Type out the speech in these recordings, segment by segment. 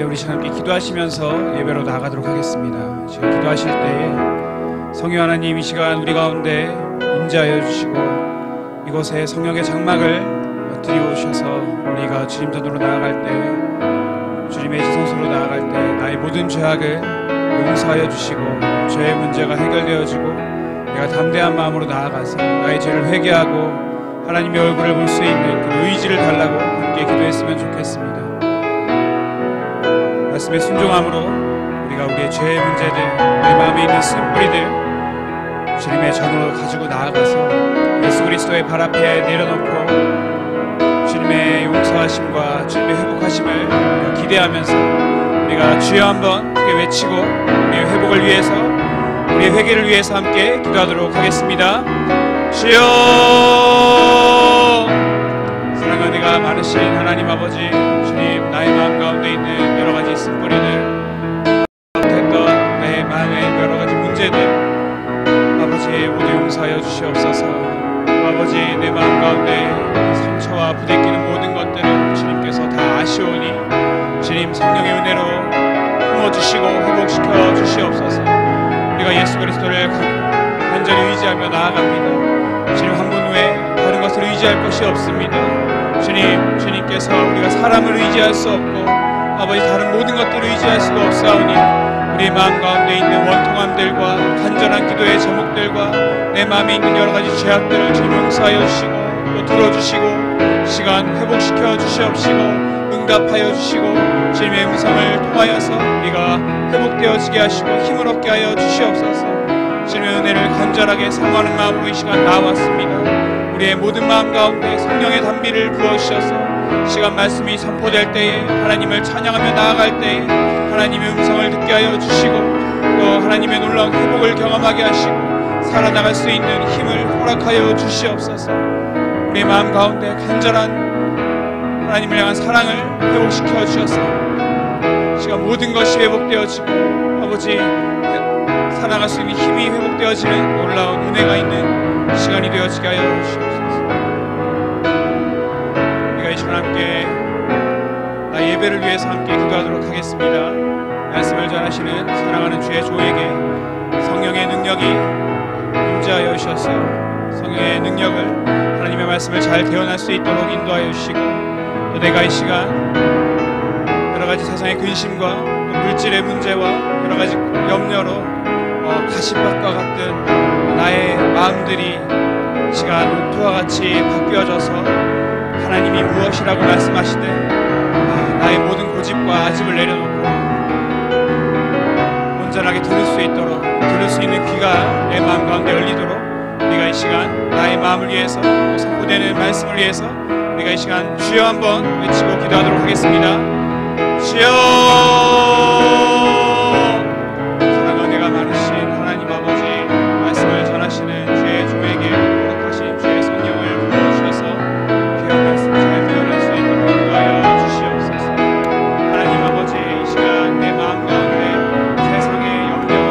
우리 시간 함께 기도하시면서 예배로 나아가도록 하겠습니다. 지금 기도하실 때에 성령 하나님 이 시간 우리 가운데 임재하여 주시고 이곳에 성령의 장막을 들이오셔서 우리가 주님 전으로 나아갈 때, 주님의 지성소로 나아갈 때 나의 모든 죄악을 용서하여 주시고 죄의 문제가 해결되어지고 내가 담대한 마음으로 나아가서 나의 죄를 회개하고 하나님의 얼굴을 볼 수 있는 그 의지를 달라고 함께 기도했으면 좋겠습니다. 말씀에 순종함으로 우리가 우리의 죄의 문제들, 우리 마음에 있는 쓴뿌리들 주님의 전으로 가지고 나아가서 예수 그리스도의 발 앞에 내려놓고 주님의 용서하심과 주님의 회복하심을 기대하면서 우리가 주여 한번 크게 외치고 우리의 회복을 위해서, 우리의 회개를 위해서 함께 기도하도록 하겠습니다. 주여! 사랑과 은혜가 많으신 하나님 아버지, 주님, 나의 마음 가운데 있는 여러 가지 쓴뿌리들, 못했던 내 마음의 여러 가지 문제들, 아버지 모두 용서하여 주시옵소서. 아버지, 내 마음 가운데 상처와 부대끼는 모든 것들을 주님께서 다 아시오니 주님 성령의 은혜로 품어주시고 회복시켜 주시옵소서. 우리가 예수 그리스도를 간절히 의지하며 나아갑니다. 주님 한 분 외에 다른 것을 의지할 것이 없습니다. 주님, 주님께서 우리가 사람을 의지할 수 없고 아버지 다른 모든 것들을 의지할 수가 없사오니 우리 마음 가운데 있는 원통함들과 간절한 기도의 제목들과 내 마음에 있는 여러 가지 죄악들을 주님 용서하여 주시고 또 들어주시고 시간 회복시켜 주시옵시고 응답하여 주시고 주님의 음성을 통하여서 우리가 회복되어지게 하시고 힘을 얻게 하여 주시옵소서. 주님의 은혜를 간절하게 사모하는 마음으로 이 시간 나왔습니다. 우리의 모든 마음 가운데 성령의 단비를 부어주셔서 시간 말씀이 선포될 때에 하나님을 찬양하며 나아갈 때에 하나님의 음성을 듣게 하여 주시고 또 하나님의 놀라운 회복을 경험하게 하시고 살아나갈 수 있는 힘을 허락하여 주시옵소서. 우리의 마음 가운데 간절한 하나님을 향한 사랑을 회복시켜 주셔서 시간 모든 것이 회복되어지고 아버지 살아갈 수 있는 힘이 회복되어지는 놀라운 은혜가 있는 시간이 되어지게 하여 주시옵소서. 우리가 이 시간 함께 나의 예배를 위해서 함께 기도하도록 하겠습니다. 말씀을 전하시는 사랑하는 주의 조에게 성령의 능력이 임재하여 주셔서 성령의 능력을 하나님의 말씀을 잘 대언할 수 있도록 인도하여 주시고 또 내가 이 시간 여러 가지 세상의 근심과 물질의 문제와 여러 가지 염려로 가시밭과 같은 나의 마음들이 시간 옥토와 같이 바뀌어져서 하나님이 무엇이라고 말씀하시되 나의 모든 고집과 아집을 내려놓고 온전하게 들을 수 있도록, 들을 수 있는 귀가 내 마음 가운데 열리도록 우리가 이 시간 나의 마음을 위해서 선포되는 말씀을 위해서 우리가 이 시간 주여 한번 외치고 기도하도록 하겠습니다. 주여! 사랑과 은혜가 많으신 하나님 아버지, 말씀을 전하시는 주의 종에게 거룩하신 주의 성령을 부어주셔서 귀한 말씀 잘 대언할 수 있도록 인도하여 주시옵소서. 하나님 아버지, 이 시간 내 마음 가운데 세상의 염려와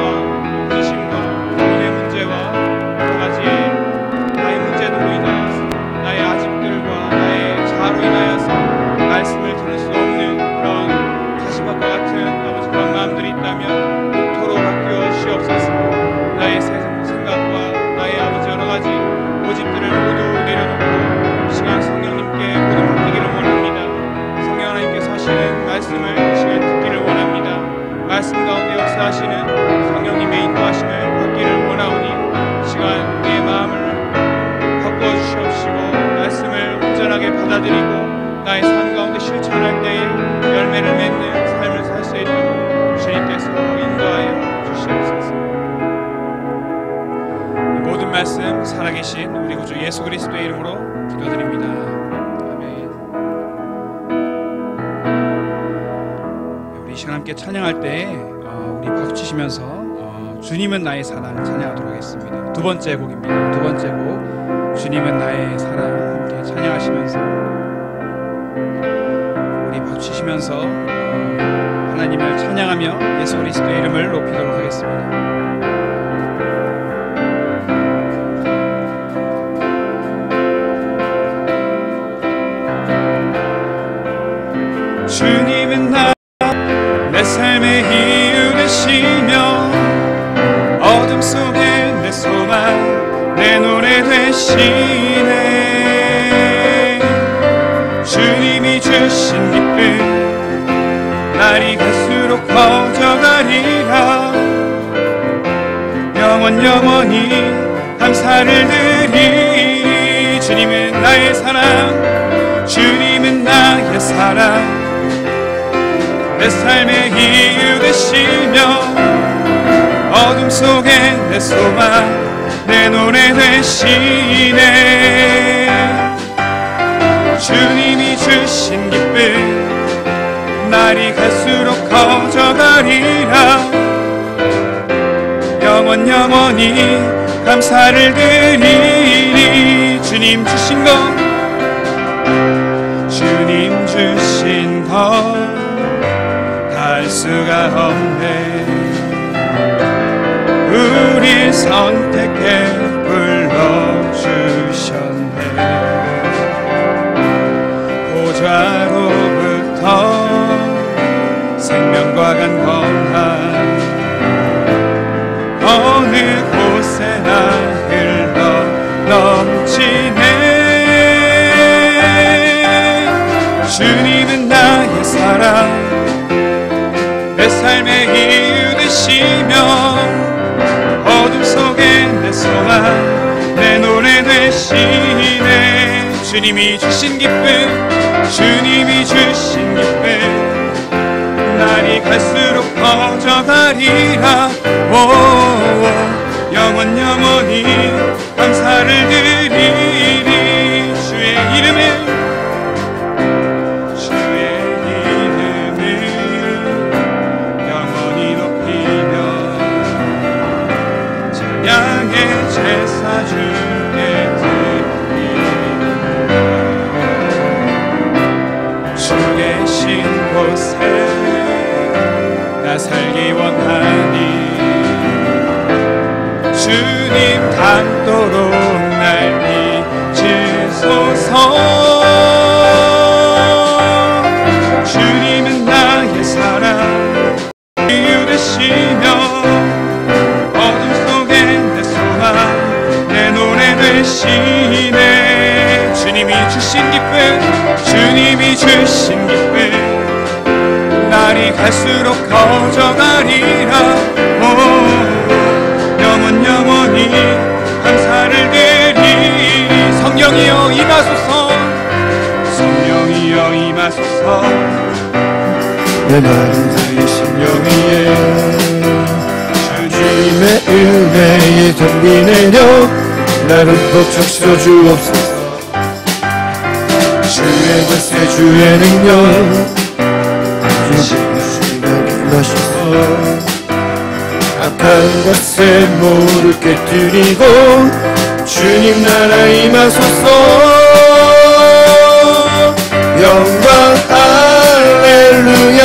근심과 돈의 문제와 여러 가지 나의 문제들로 인하여서 나의 아집들과 나의 자아로 인하여서 말씀을 들을 수 없는 그런 가시밭과 같은 아버지 그런 마음들이 있다면 토로 바뀌어 주시옵소서. 나의 생각과 나의 아버지 여러 가지 고집들을 모두 내려놓고 시간 성령님께 모두 맡기기를 원합니다. 성령 하나님께서 하시는 말씀을 시간 듣기를 원합니다. 말씀 가운데 역사하시는 성령님의 인도하심을 받기를 원하오니 시간 내 마음을 바꾸어 주시옵시고 말씀을 온전하게 받아들이고 나의 삶 가운데 실천할 때에 열매를 맺는 삶을 살 수 있도록 주님께서 인도하여 주시옵소서. 모든 말씀 살아계신 우리 구주 예수 그리스도의 이름으로 기도드립니다. 아멘. 우리 이 시간 함께 찬양할 때 우리 박수 치시면서 주님은 나의 사랑 찬양하도록 하겠습니다. 두 번째 곡입니다. 두 번째 곡 주님은 나의 사랑 함께 찬양하시면서 우리 박수 치시면서 하나님을 찬양하며 예수 그리스도의 이름을 높이도록 하겠습니다. 주님은 소망 내 노래 되시네. 주님이 주신 기쁨 날이 갈수록 커져가리라. 영원히 감사를 드리리. 주님은 나의 사랑, 주님은 나의 사랑, 내 삶의 이유 되시며 어둠 속에 내 소망 내 노래 되시네. 주님이 주신 기쁨 날이 갈수록 커져가리라. 영원히 감사를 드리리. 주님 주신 것, 주님 주신 것 할 수가 없네. 우릴 선택해 불러주셨네. 보좌로부터 생명과 강건한 어느 곳에나 흘러 넘치네. 주님은 나의 사랑, 내 삶의 이유 되시며 어둠 속에 내 소망 내 노래 되시네. 주님이 주신 기쁨, 주님이 주신 기쁨 날이 갈수록 커져가리라. 영원히 감사를 드리리. 주의 이름을 영원히 높이며 찬양의 제사 주께 드리리라. 주 계신 곳에 나 살기 원하니 주님 닮도록 날 이치소서. 주님은 나의 사랑, 이유 되시며 어둠 속에 내 소망 내 노래 되시네. 주님이 주신 기쁨, 주님이 주신 기쁨 날이 갈수록 커져가리라. 영원히 감사를 드리리. 성령이여 임하소서, 성령이여 임하소서. 내 마른 나의 심령 위에 주님의 은혜의 담비 내려 나를 꼭 적셔주옵소서. 주의 권세 주의 능력 주시며 임하소서. 악한 것에 모를 깨뜨리고 주님 나라 임하소서. 영광 할렐루야.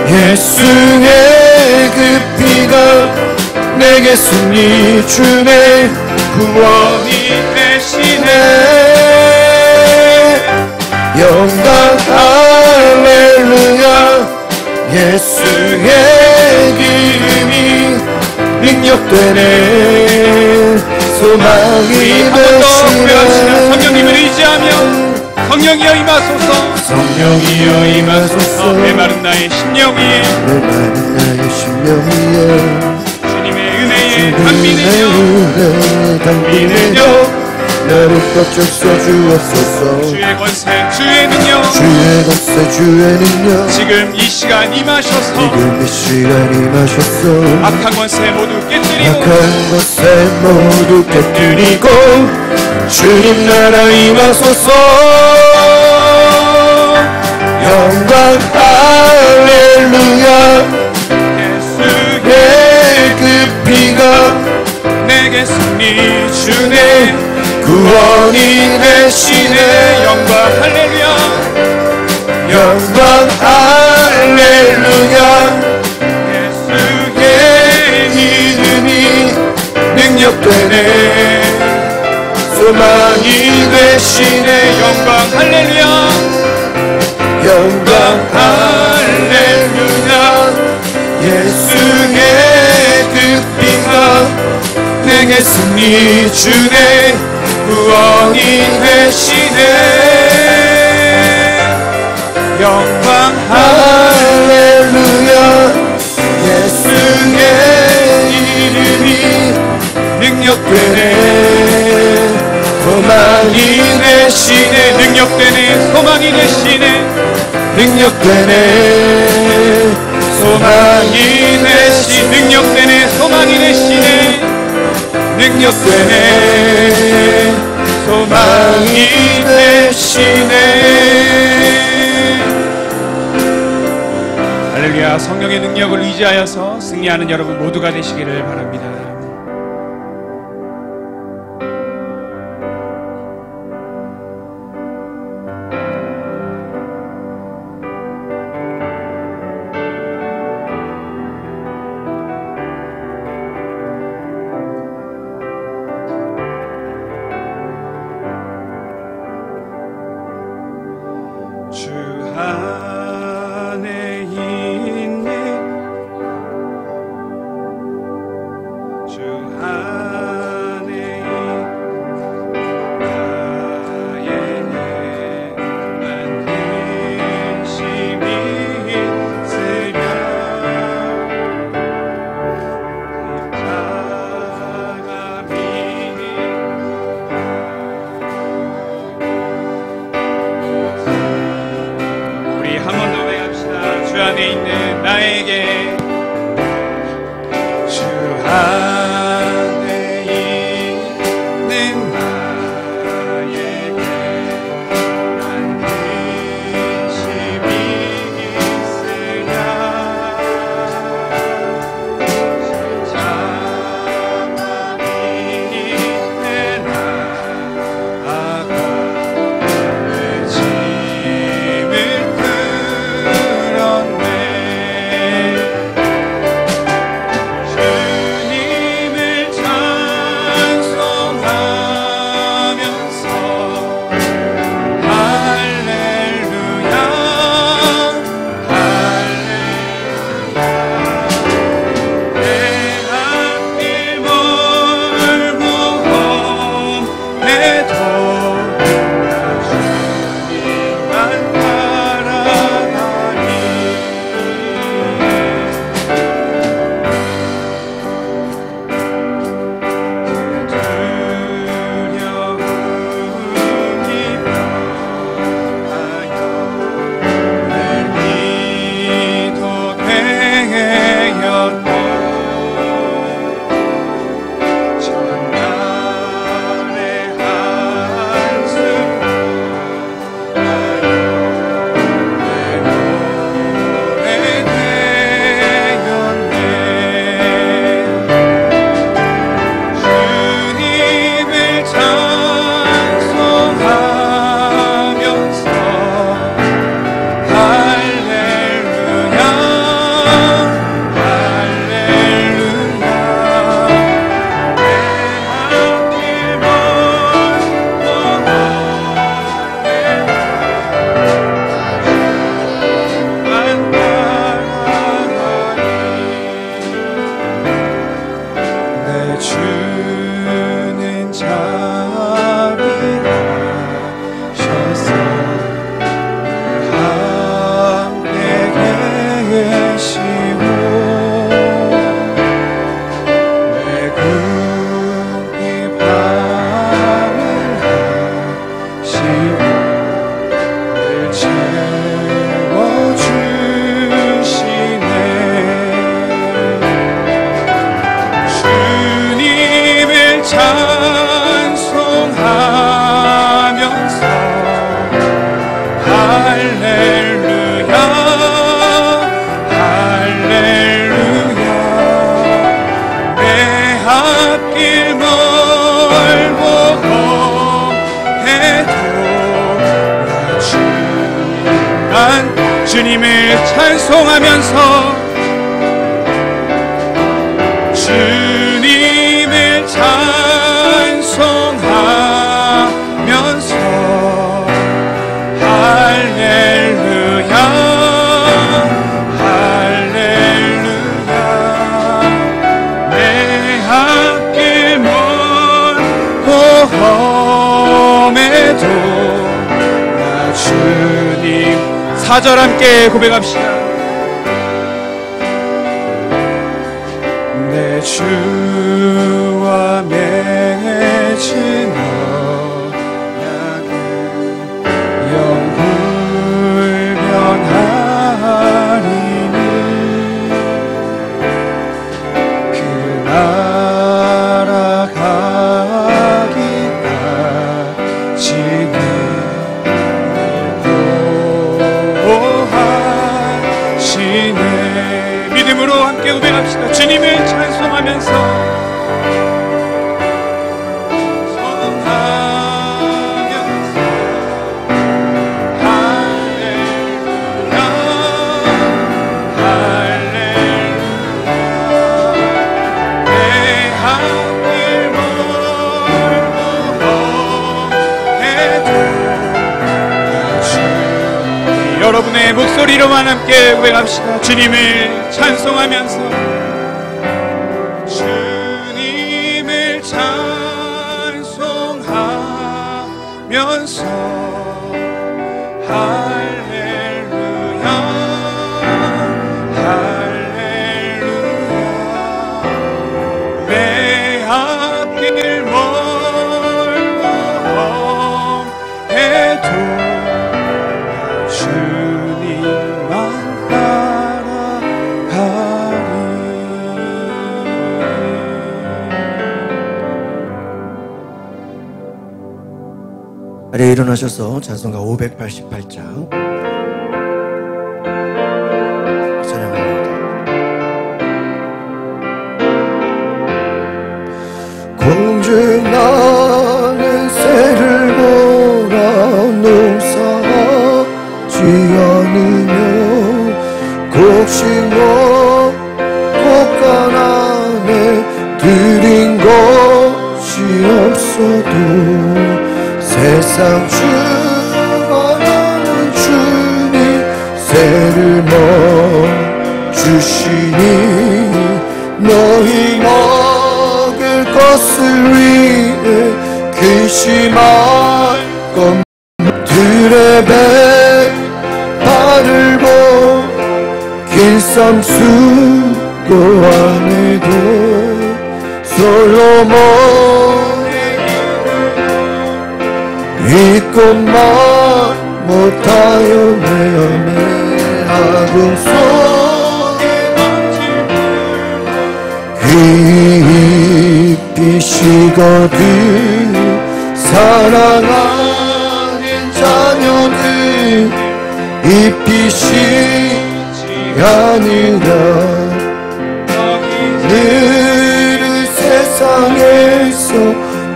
예수의 그 피가 내게 승리 주네. 구원이 되시네. 영광 할렐루야. 예수의 이름이 능력되네. 소망이 되시네. 성령님을 의지하며 성령이여 임하소서. 성령이여 임하소서. 메마른 나의 심령 위에 메마른 나의 심령 위에 주님의 은혜에 담비 내려 나를 꽉 적셔주옵소서. 주의 권세 주의 능력, 주의 권세 주의 능력 지금 이 시간 임하셔서 지금 이 시간 임하셔서 악한 권세 모두 깨뜨리고 악한 권세 모두 깨뜨리고 주님 나라 임하소서. 영광 할렐루야. 예수의 그 피가 내게 승리 주네. 구원이 되시네. 영광 할렐루야. 영광 할렐루야. 예수의 이름이 능력되네. 소망이 되시네. 영광 할렐루야. 영광 할렐루야. 예수의 그 피가 내게 승리 주네 구원이 되시네 영광 할렐루야 예수의 이름이 능력되네 소망이 되시네 능력되네 소망이 되시네 능력되네 소망이 되시 능력되네 소망이 되시네 능력되네 소망이 되시네 할렐루야. 성령의 능력을 의지하여서 승리하는 여러분 모두가 되시기를 바랍니다. 주 안에 있니 주 안에 나의 난 근심이 있으랴 십자가미 한 번 더 외합시다. 주 안에 있는 나에게 주 안에 있는 나에게 난 근심이 있으랴 십자가니 내 나아가 내 짐을 주님을 찬송하면서 할렐루야 할렐루야 내 앞길 멀고 험해도 주님만 바라다니 주는 자비하셔서 함께 계시고 내 궁핍함을 하시고 늘 채워주시네 찬송하면서 할렐루야 할렐루야 내 앞길 멀고 험해도 주님을 찬송하면서 주님을 찬송하면서 할렐루야 할렐루야 내 앞길 멀고 4절 함께 고백합시다. 내 주와 맺은 언약은 영불변하리니 그 나라 가기까지는 보호하시네. 믿음으로 함께 고백합시다. 주님을 찬송하면서 여러분의 목소리로만 함께 고백합시다. 주님을 찬송하면서 주님을 찬송하면서 할렐루야 할렐루야 내 앞길 멀고 험해도 주님만 따라가리. 자리에 일어나셔서 찬송가 588장 찬양합니다. 공중 나는 새를 보라 농사하지 않으며 곡식과 곡간 안에 들인 것이 없어도 세상 주관하는 주님 새를 주시니 너희 먹을 것을 위해 근심할 것들의 배발을 보 길쌈 수고 안에도 솔로몬의 이것만 못하여 내 안에 아궁 속에 빛이거든 사랑하는 자녀들 이 빛이 아니라 너희들은 세상에서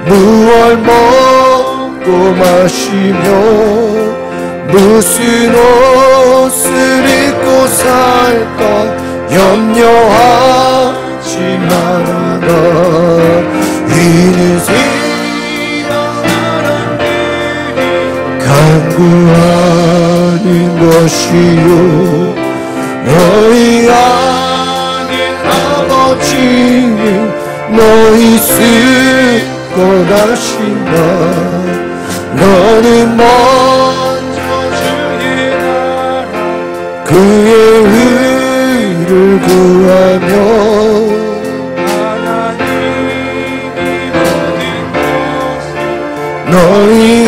무얼 먹고 마시며 무슨 옷을 입고 살까 염려하지 말아라. 이는 사람들이 간구하는 것이요 너희 아는 아버지는 너희 쓸 것 아신다. 너는 먼저 주의 나라 그의 의를 구하며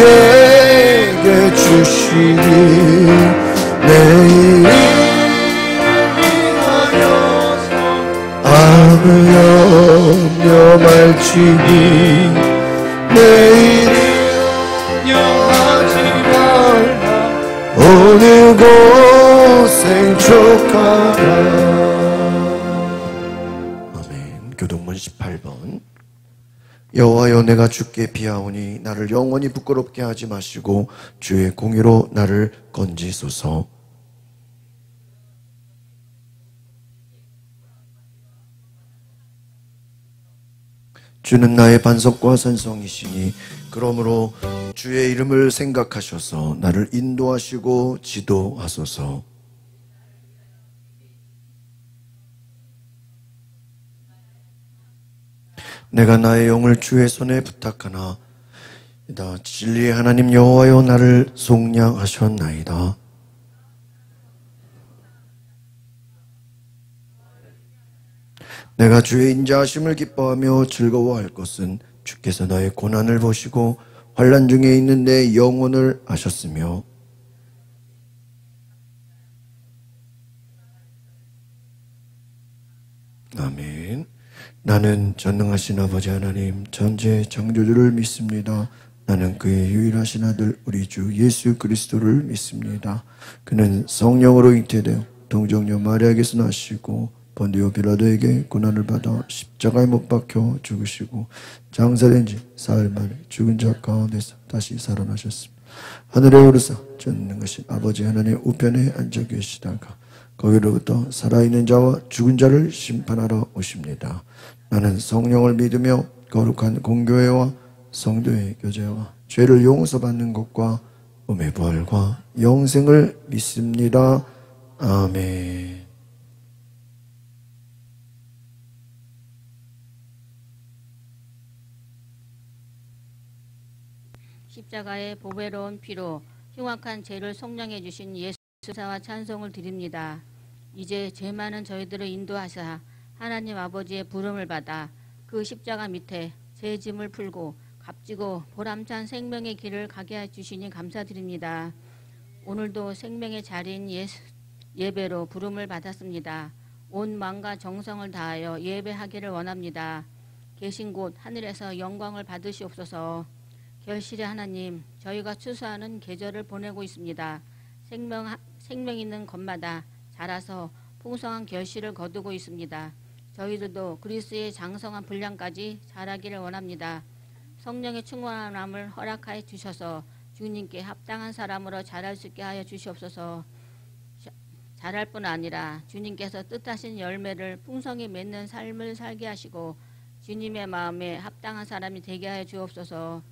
너희에게 주시니 내일 위하여서 아무 염려 말지니 내일을 염려하지 말라. 오늘 고생 족하라. 아멘. 교동문 18번. 여호와여 내가 주께 비하오니 나를 영원히 부끄럽게 하지 마시고 주의 공의로 나를 건지소서. 주는 나의 반석과 산성이시니 그러므로 주의 이름을 생각하셔서 나를 인도하시고 지도하소서. 내가 나의 영을 주의 손에 부탁하나 이다 진리의 하나님 여호와여 나를 속량하셨나이다. 내가 주의 인자하심을 기뻐하며 즐거워할 것은 주께서 나의 고난을 보시고 환난 중에 있는 내 영혼을 아셨으며 아멘. 나는 전능하신 아버지 하나님 전지의 창조주를 믿습니다. 나는 그의 유일하신 아들 우리 주 예수 그리스도를 믿습니다. 그는 성령으로 잉태되어 동정녀 마리아에게서 나시고 본디오 빌라도에게 고난을 받아 십자가에 못 박혀 죽으시고 장사된 지 사흘 만에 죽은 자 가운데서 다시 살아나셨습니다. 하늘에 오르사 전능하신 아버지 하나님 우편에 앉아 계시다가 거기로부터 살아있는 자와 죽은 자를 심판하러 오십니다. 나는 성령을 믿으며 거룩한 공교회와 성도의 교제와 죄를 용서받는 것과 몸의 부활과 영생을 믿습니다. 아멘. 십자가의 보배로운 피로 흉악한 죄를 속량해 주신 예수사와 찬송을 드립니다. 이제 죄 많은 저희들을 인도하사 하나님 아버지의 부름을 받아 그 십자가 밑에 제 짐을 풀고 값지고 보람찬 생명의 길을 가게 해주시니 감사드립니다. 오늘도 생명의 자리인 예배로 부름을 받았습니다. 온 마음과 정성을 다하여 예배하기를 원합니다. 계신 곳 하늘에서 영광을 받으시옵소서. 결실의 하나님, 저희가 추수하는 계절을 보내고 있습니다. 생명 있는 것마다 자라서 풍성한 결실을 거두고 있습니다. 저희들도 그리스도의 장성한 분량까지 자라기를 원합니다. 성령의 충만함을 허락하여 주셔서 주님께 합당한 사람으로 자랄 수 있게 하여 주시옵소서. 자랄 뿐 아니라 주님께서 뜻하신 열매를 풍성히 맺는 삶을 살게 하시고 주님의 마음에 합당한 사람이 되게 하여 주옵소서.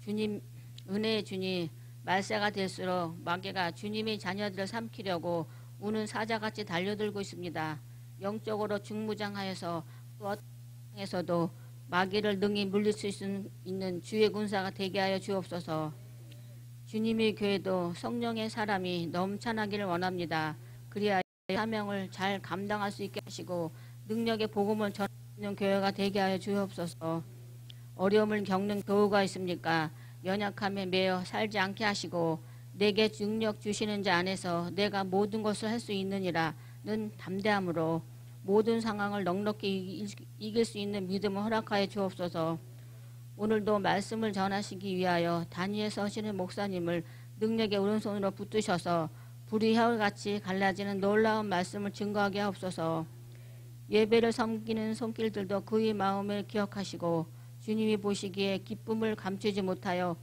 주님, 은혜의 주님, 말세가 될수록 마귀가 주님의 자녀들을 삼키려고 우는 사자같이 달려들고 있습니다. 영적으로 중무장하여서 또 어떤 상황에서도 마귀를 능히 물리칠 수 있는 주의 군사가 되게 하여 주옵소서. 주님의 교회도 성령의 사람이 넘쳐나기를 원합니다. 그리하여 사명을 잘 감당할 수 있게 하시고 능력의 복음을 전하는 교회가 되게 하여 주옵소서. 어려움을 겪는 교우가 있습니까? 연약함에 매여 살지 않게 하시고 내게 능력 주시는 자 안에서 내가 모든 것을 할 수 있느니라는 담대함으로 모든 상황을 넉넉히 이길 수 있는 믿음을 허락하여 주옵소서. 오늘도 말씀을 전하시기 위하여 단위에 서시는 목사님을 능력의 오른손으로 붙드셔서 불이 혀울같이 갈라지는 놀라운 말씀을 증거하게 하옵소서. 예배를 섬기는 손길들도 그의 마음을 기억하시고 주님이 보시기에 기쁨을 감추지 못하여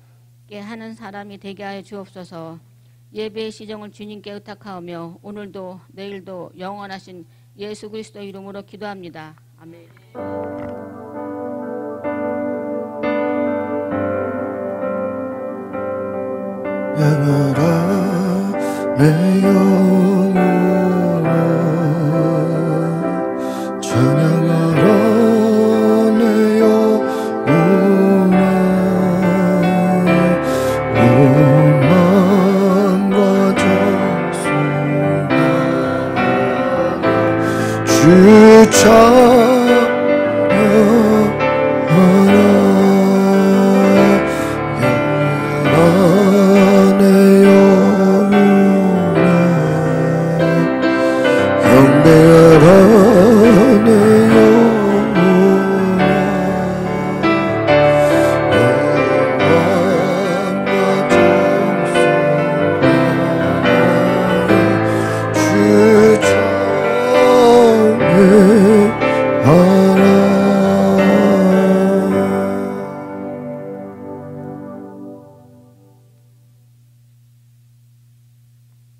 깨 하는 사람이 되게 하여 주옵소서. 예배의 시정을 주님께 의탁하오며 오늘도 내일도 영원하신 예수 그리스도 이름으로 기도합니다. 아멘. 향하라 내 영혼아 찬양하라 내 영혼아 온 마음과 정성과 주 찬양하라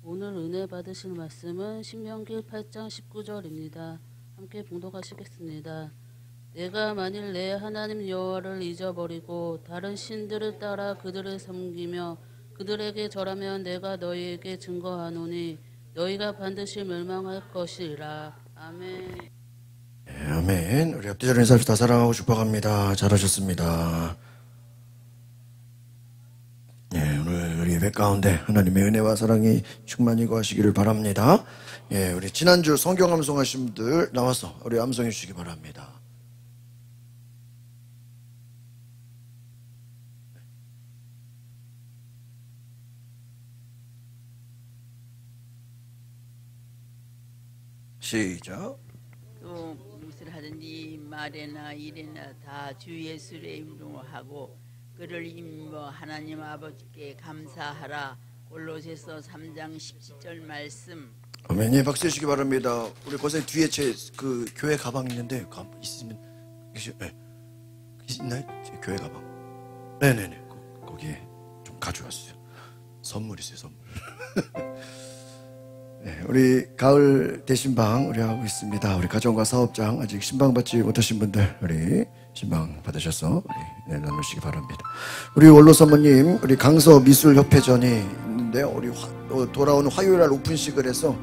오늘 은혜 받으실 말씀은 신명기 8장 19절입니다. 함께 봉독하시겠습니다. 내가 만일 내 하나님 여호와를 잊어버리고 다른 신들을 따라 그들을 섬기며 그들에게 절하면 내가 너희에게 증거하노니 너희가 반드시 멸망할 것이라. 아멘. 네, 아멘. 우리 앞뒤 자리에 다 사랑하고 축복합니다. 잘하셨습니다. 네, 오늘 우리 예배 가운데 하나님의 은혜와 사랑이 충만히 거하시기를 바랍니다. 예, 우리 지난주 성경 암송하신 분들 나와서 우리 암송해 주시기 바랍니다. 시작. 또 무엇을 하든지 말에나 일에나 다 주 예수의 이름으로 하고 그를 힘입어 하나님 아버지께 감사하라. 골로새서 3장 17절 말씀. 아멘. 예, 박수 해주시기 바랍니다. 우리 거기서 뒤에 제 그 교회 가방 있는데 있으면 네. 있나요? 제 교회 가방. 네네네. 거기에 좀 가져왔어요. 선물이세요, 선물. 네, 우리 가을 대신방 우리 하고 있습니다. 우리 가정과 사업장 아직 신방 받지 못하신 분들 우리 신방 받으셔서 우리 나누시기 바랍니다. 우리 원로 사모님 우리 강서 미술협회전이 있는데요. 우리 돌아오는 화요일날 오픈식을 해서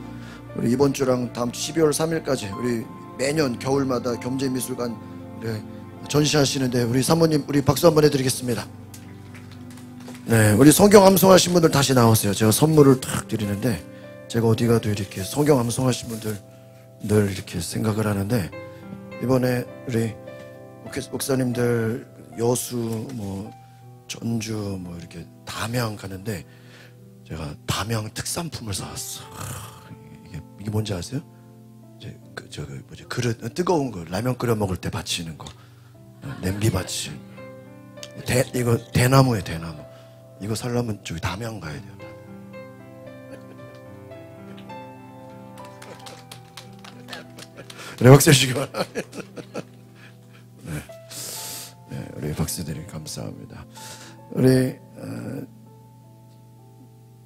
우리 이번 주랑 다음 주 12월 3일까지 우리 매년 겨울마다 겸재미술관 우리 전시하시는데 우리 사모님 우리 박수 한번 해드리겠습니다. 네, 우리 성경 암송하신 분들 다시 나오세요. 제가 선물을 탁 드리는데 제가 어디 가도 이렇게 성경 암송하신 분들 늘 이렇게 생각을 하는데 이번에 우리 목사님들 여수 뭐 전주 뭐 이렇게 담양 가는데 제가 담양 특산품을 사왔어. 이게 뭔지 아세요? 이제 그릇 뜨거운 거 라면 끓여 먹을 때 받치는 거 냄비 받치. 이거 대나무예요, 대나무. 이거 살려면 저기 담양 가야 돼요. 네, 박수 해주시기 바랍니다. 네, 우리 박수들이 감사합니다. 우리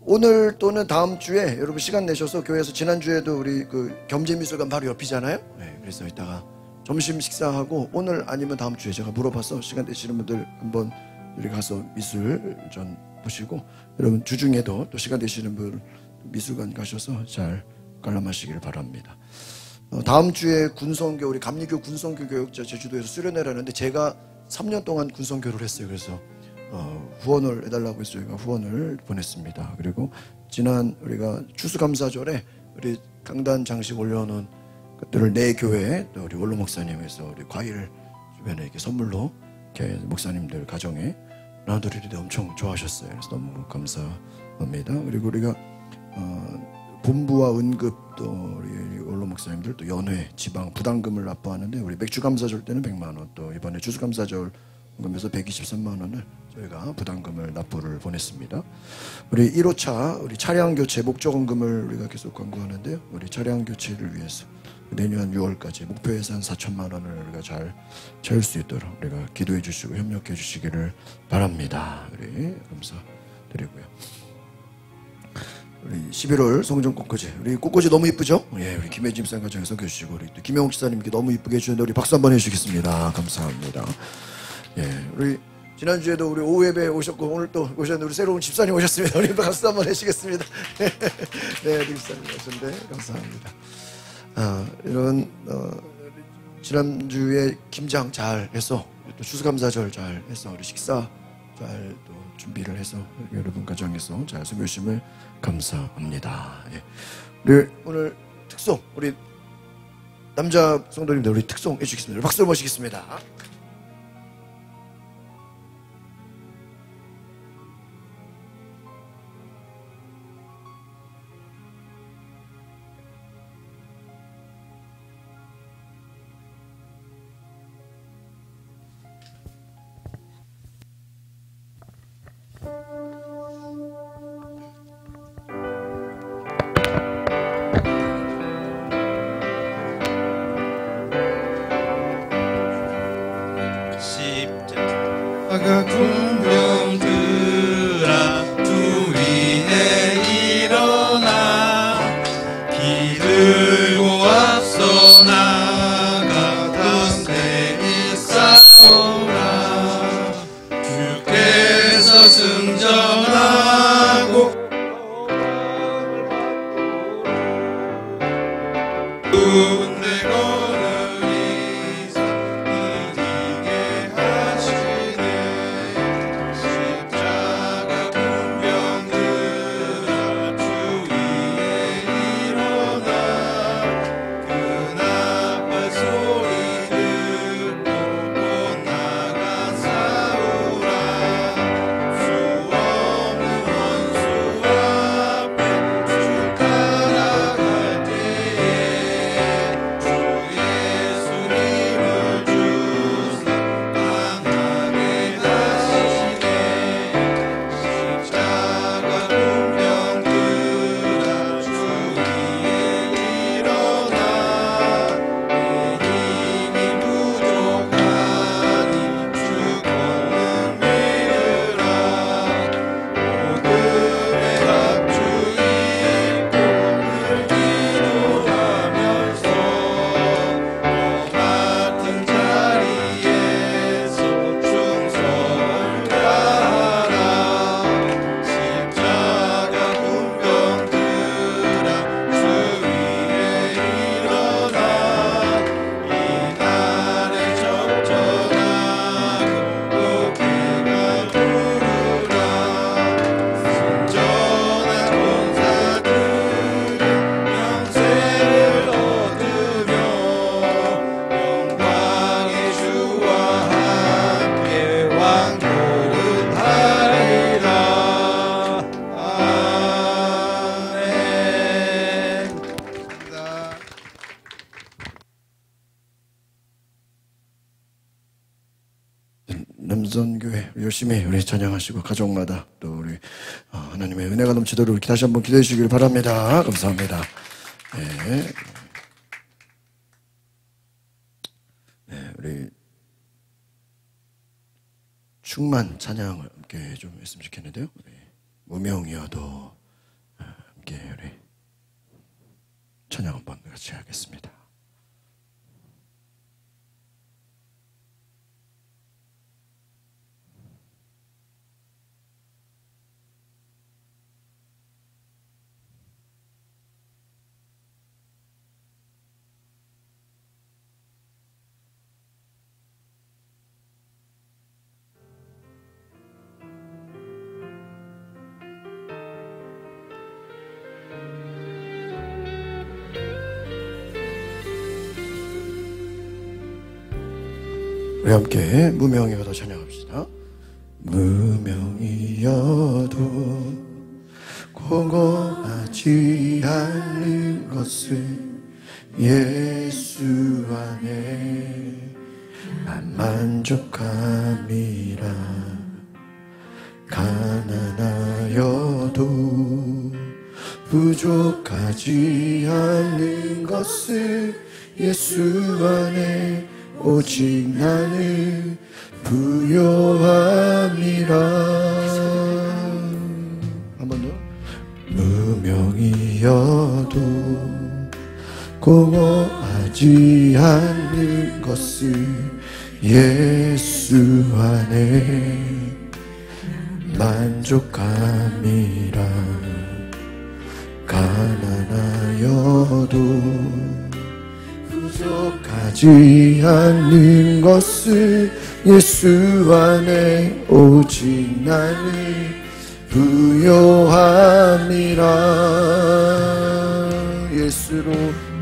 오늘 또는 다음 주에 여러분 시간 내셔서 교회에서 지난주에도 우리 그 겸재미술관 바로 옆이잖아요. 네, 그래서 이따가 점심 식사하고 오늘 아니면 다음 주에 제가 물어봐서 시간 되시는 분들 한번 우리 가서 미술전 보시고 여러분 주중에도 또 시간 되시는 분 미술관 가셔서 잘 관람하시길 바랍니다. 다음 주에 군선교 우리 감리교 군선교 교육자 제주도에서 수련회라는데 제가 3년 동안 군선교를 했어요. 그래서 후원을 해달라고 해서 저희가 후원을 보냈습니다. 그리고 지난 우리가 추수감사절에 우리 강단 장식 올려놓은 것들을 내 교회에 또 우리 원로 목사님에서 우리 과일 주변에 이렇게 선물로 이렇게 목사님들 가정에 나눠드리는데 엄청 좋아하셨어요. 그래서 너무 감사합니다. 그리고 우리가 본부와 은급 또 우리 원로 목사님들 또 연회 지방 부담금을 납부하는데 우리 맥주감사절 때는 100만 원 또 이번에 추수감사절 금에서 123만 원을 저희가 부담금을 납부를 보냈습니다. 우리 1호차 우리 차량 교체 목적원금을 우리가 계속 광고하는데요. 우리 차량 교체를 위해서 내년 6월까지 목표 예산 4천만 원을 우리가 잘 채울 수 있도록 우리가 기도해 주시고 협력해 주시기를 바랍니다. 우리 감사드리고요. 우리 11월 성전 꽃꽂이 우리 꽃꽂이 너무 이쁘죠? 예, 우리 김혜진 집사님 가정에서 계시고 우리 또 김영욱 집사님께 너무 이쁘게 해주셨는데 우리 박수 한번 해주시겠습니다. 감사합니다. 예, 우리 지난주에도 우리 오후 예배 오셨고 오늘 또 오셨는데 우리 새로운 집사님 오셨습니다. 우리 박수 한번 해주시겠습니다. 네, 우리 집사님 오셨는데 감사합니다. 이런 지난주에 김장 잘 해서 또 추수감사절 잘 해서 우리 식사 잘 또 준비를 해서 여러분 가정에서 잘 섬겨주심을 감사합니다. 예. 우리 오늘 특송 우리 남자 성도님들 우리 특송 해주시겠습니다. 박수를 모시겠습니다. 군병들아 주 위에 일어나 길 들고 앞서 나가던 데 싸우라 주께서 승전하고 군대 거느리사 이기게 하시네 열심히 우리 찬양하시고 가족마다 또 우리 하나님의 은혜가 넘치도록 이렇게 다시 한번 기도해 주시길 바랍니다. 감사합니다. 네. 네, 우리 충만 찬양을 함께 좀 했으면 좋겠는데요. 우리 무명이어도 함께 우리 찬양 한번 같이 하겠습니다. 우리 함께 무명이어도 찬양합시다. 무명이어도 공허하지 않는 것을 예수 안에 난 만족함이라. 가난하여도 부족하지 않는 것을 예수 안에 오직 나는 부요함이라. 한 번 더. 무명이어도 공허하지 않는 것을 예수 안에 만족함이라. 가난하여도 부족하지 않는 것을 예수 안에 오직 나는 부요함이라. 예수로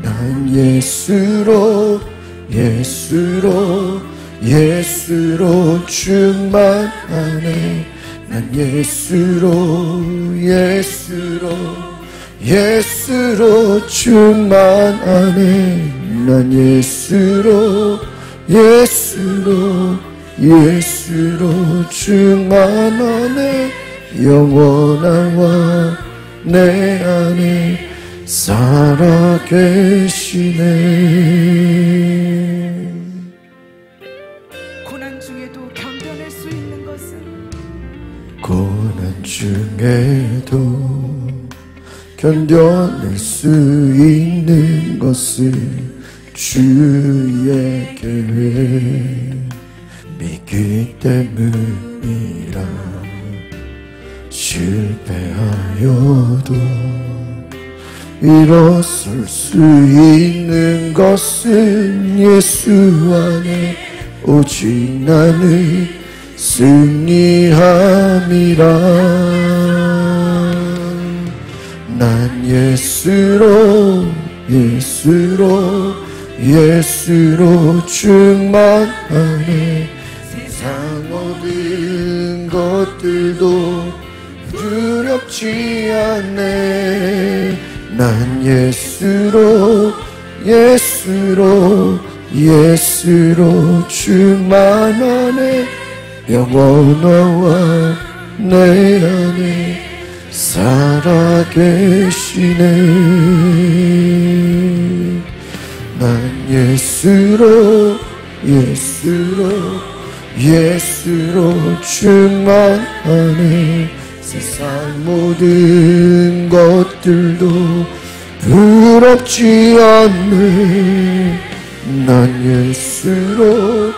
난 예수로 충만하네. 난 예수로 충만하네. 난 예수로 충만하네. 영원한 내 안에 살아계시네. 고난 중에도 견뎌낼 수 있는 것은 고난 중에도 견뎌낼 수 있는 것을 주의 계획 믿기 때문이라. 실패하여도 일어설 수 있는 것은 예수 안에 오직 나는 승리함이라. 난 예수로 충만하네. 세상 모든 것들도 두렵지 않네. 난 예수로 충만하네. 영원한 내 안에 살아계시네. 난 예수로 충만하네. 세상 모든 것들도 부럽지 않네. 난 예수로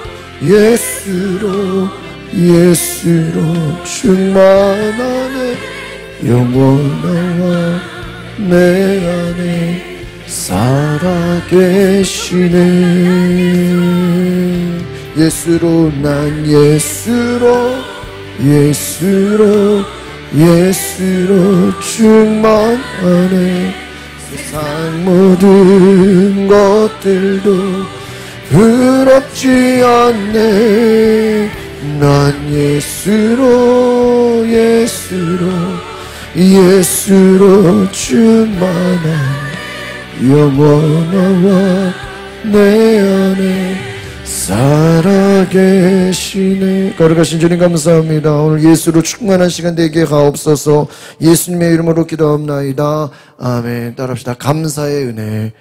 충만하네. 영원한 내 안에 살아계시네. 예수로 난 예수로 충만하네. 세상 모든 것들도 부럽지 않네. 난 예수로 충만한 영원한 내 안에 살아계시네. 거룩하신 주님 감사합니다. 오늘 예수로 충만한 시간 되게 가옵소서. 예수님의 이름으로 기도합나이다. 아멘. 따라합시다. 감사의 은혜.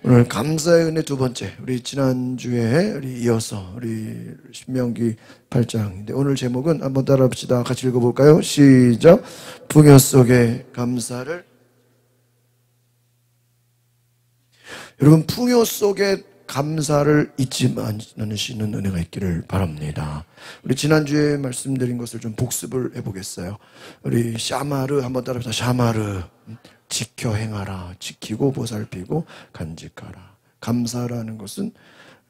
오늘 감사의 은혜 두 번째, 우리 지난주에 이어서 우리 신명기 8장인데 오늘 제목은 한번 따라합시다. 같이 읽어볼까요? 시작. 풍요 속에 감사를. 여러분, 풍요 속에 감사를 잊지 않으시는 은혜가 있기를 바랍니다. 우리 지난주에 말씀드린 것을 좀 복습을 해보겠어요. 우리 샤마르 한번 따라합시다. 샤마르. 지켜 행하라. 지키고 보살피고 간직하라. 감사라는 것은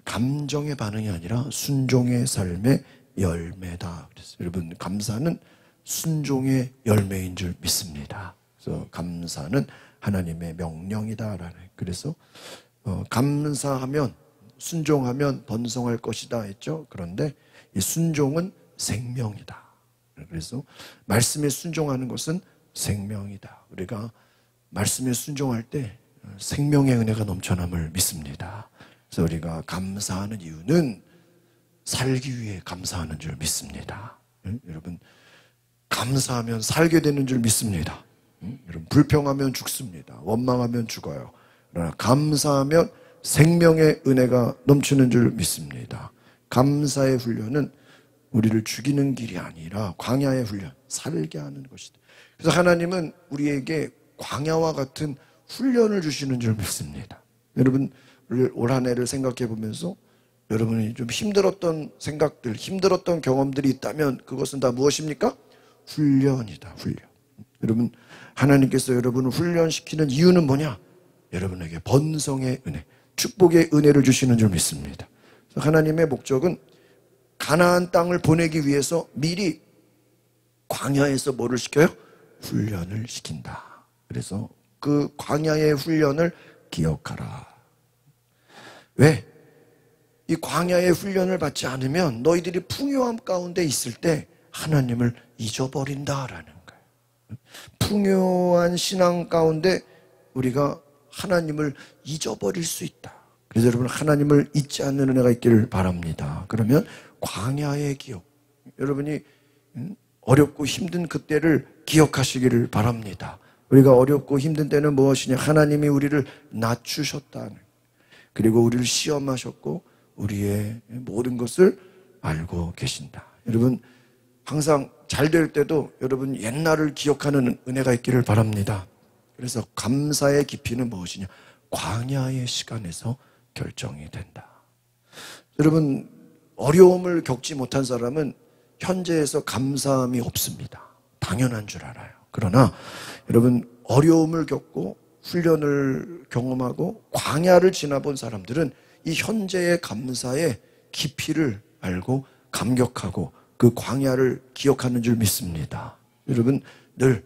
감정의 반응이 아니라 순종의 삶의 열매다. 그래서 여러분, 감사는 순종의 열매인 줄 믿습니다. 그래서 감사는 하나님의 명령이다라는. 그래서 감사하면, 순종하면 번성할 것이다 했죠. 그런데 이 순종은 생명이다. 그래서 말씀에 순종하는 것은 생명이다. 우리가 말씀에 순종할 때 생명의 은혜가 넘쳐남을 믿습니다. 그래서 우리가 감사하는 이유는 살기 위해 감사하는 줄 믿습니다. 여러분, 감사하면 살게 되는 줄 믿습니다. 여러분, 불평하면 죽습니다. 원망하면 죽어요. 그러나 감사하면 생명의 은혜가 넘치는 줄 믿습니다. 감사의 훈련은 우리를 죽이는 길이 아니라 광야의 훈련, 살게 하는 것이다. 그래서 하나님은 우리에게 광야와 같은 훈련을 주시는 줄 믿습니다. 여러분, 올 한 해를 생각해 보면서 여러분이 좀 힘들었던 생각들, 힘들었던 경험들이 있다면 그것은 다 무엇입니까? 훈련이다, 훈련. 여러분, 하나님께서 여러분을 훈련시키는 이유는 뭐냐? 여러분에게 번성의 은혜, 축복의 은혜를 주시는 줄 믿습니다. 그래서 하나님의 목적은 가나안 땅을 보내기 위해서 미리 광야에서 뭐를 시켜요? 훈련을 시킨다. 그래서 그 광야의 훈련을 기억하라. 왜? 이 광야의 훈련을 받지 않으면 너희들이 풍요함 가운데 있을 때 하나님을 잊어버린다라는 거예요. 풍요한 신앙 가운데 우리가 하나님을 잊어버릴 수 있다. 그래서 여러분, 하나님을 잊지 않는 은혜가 있기를 바랍니다. 그러면 광야의 기억, 여러분이 어렵고 힘든 그때를 기억하시기를 바랍니다. 우리가 어렵고 힘든 때는 무엇이냐? 하나님이 우리를 낮추셨다는, 그리고 우리를 시험하셨고 우리의 모든 것을 알고 계신다. 여러분, 항상 잘 될 때도 여러분 옛날을 기억하는 은혜가 있기를 바랍니다. 그래서 감사의 깊이는 무엇이냐? 광야의 시간에서 결정이 된다. 여러분, 어려움을 겪지 못한 사람은 현재에서 감사함이 없습니다. 당연한 줄 알아요. 그러나 여러분, 어려움을 겪고 훈련을 경험하고 광야를 지나본 사람들은 이 현재의 감사의 깊이를 알고 감격하고 그 광야를 기억하는 줄 믿습니다. 여러분, 늘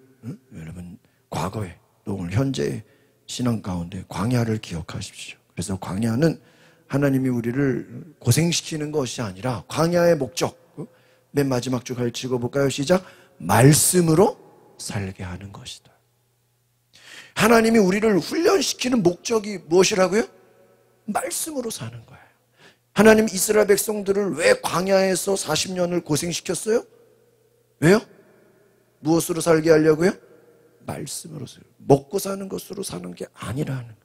여러분 과거에 또 오늘 현재의 신앙 가운데 광야를 기억하십시오. 그래서 광야는 하나님이 우리를 고생시키는 것이 아니라 광야의 목적, 맨 마지막 줄 같이 읽어볼까요? 시작. 말씀으로 살게 하는 것이다. 하나님이 우리를 훈련시키는 목적이 무엇이라고요? 말씀으로 사는 거예요. 하나님 이스라엘 백성들을 왜 광야에서 40년을 고생시켰어요? 왜요? 무엇으로 살게 하려고요? 말씀으로 살게. 먹고 사는 것으로 사는 게 아니라는 거예요.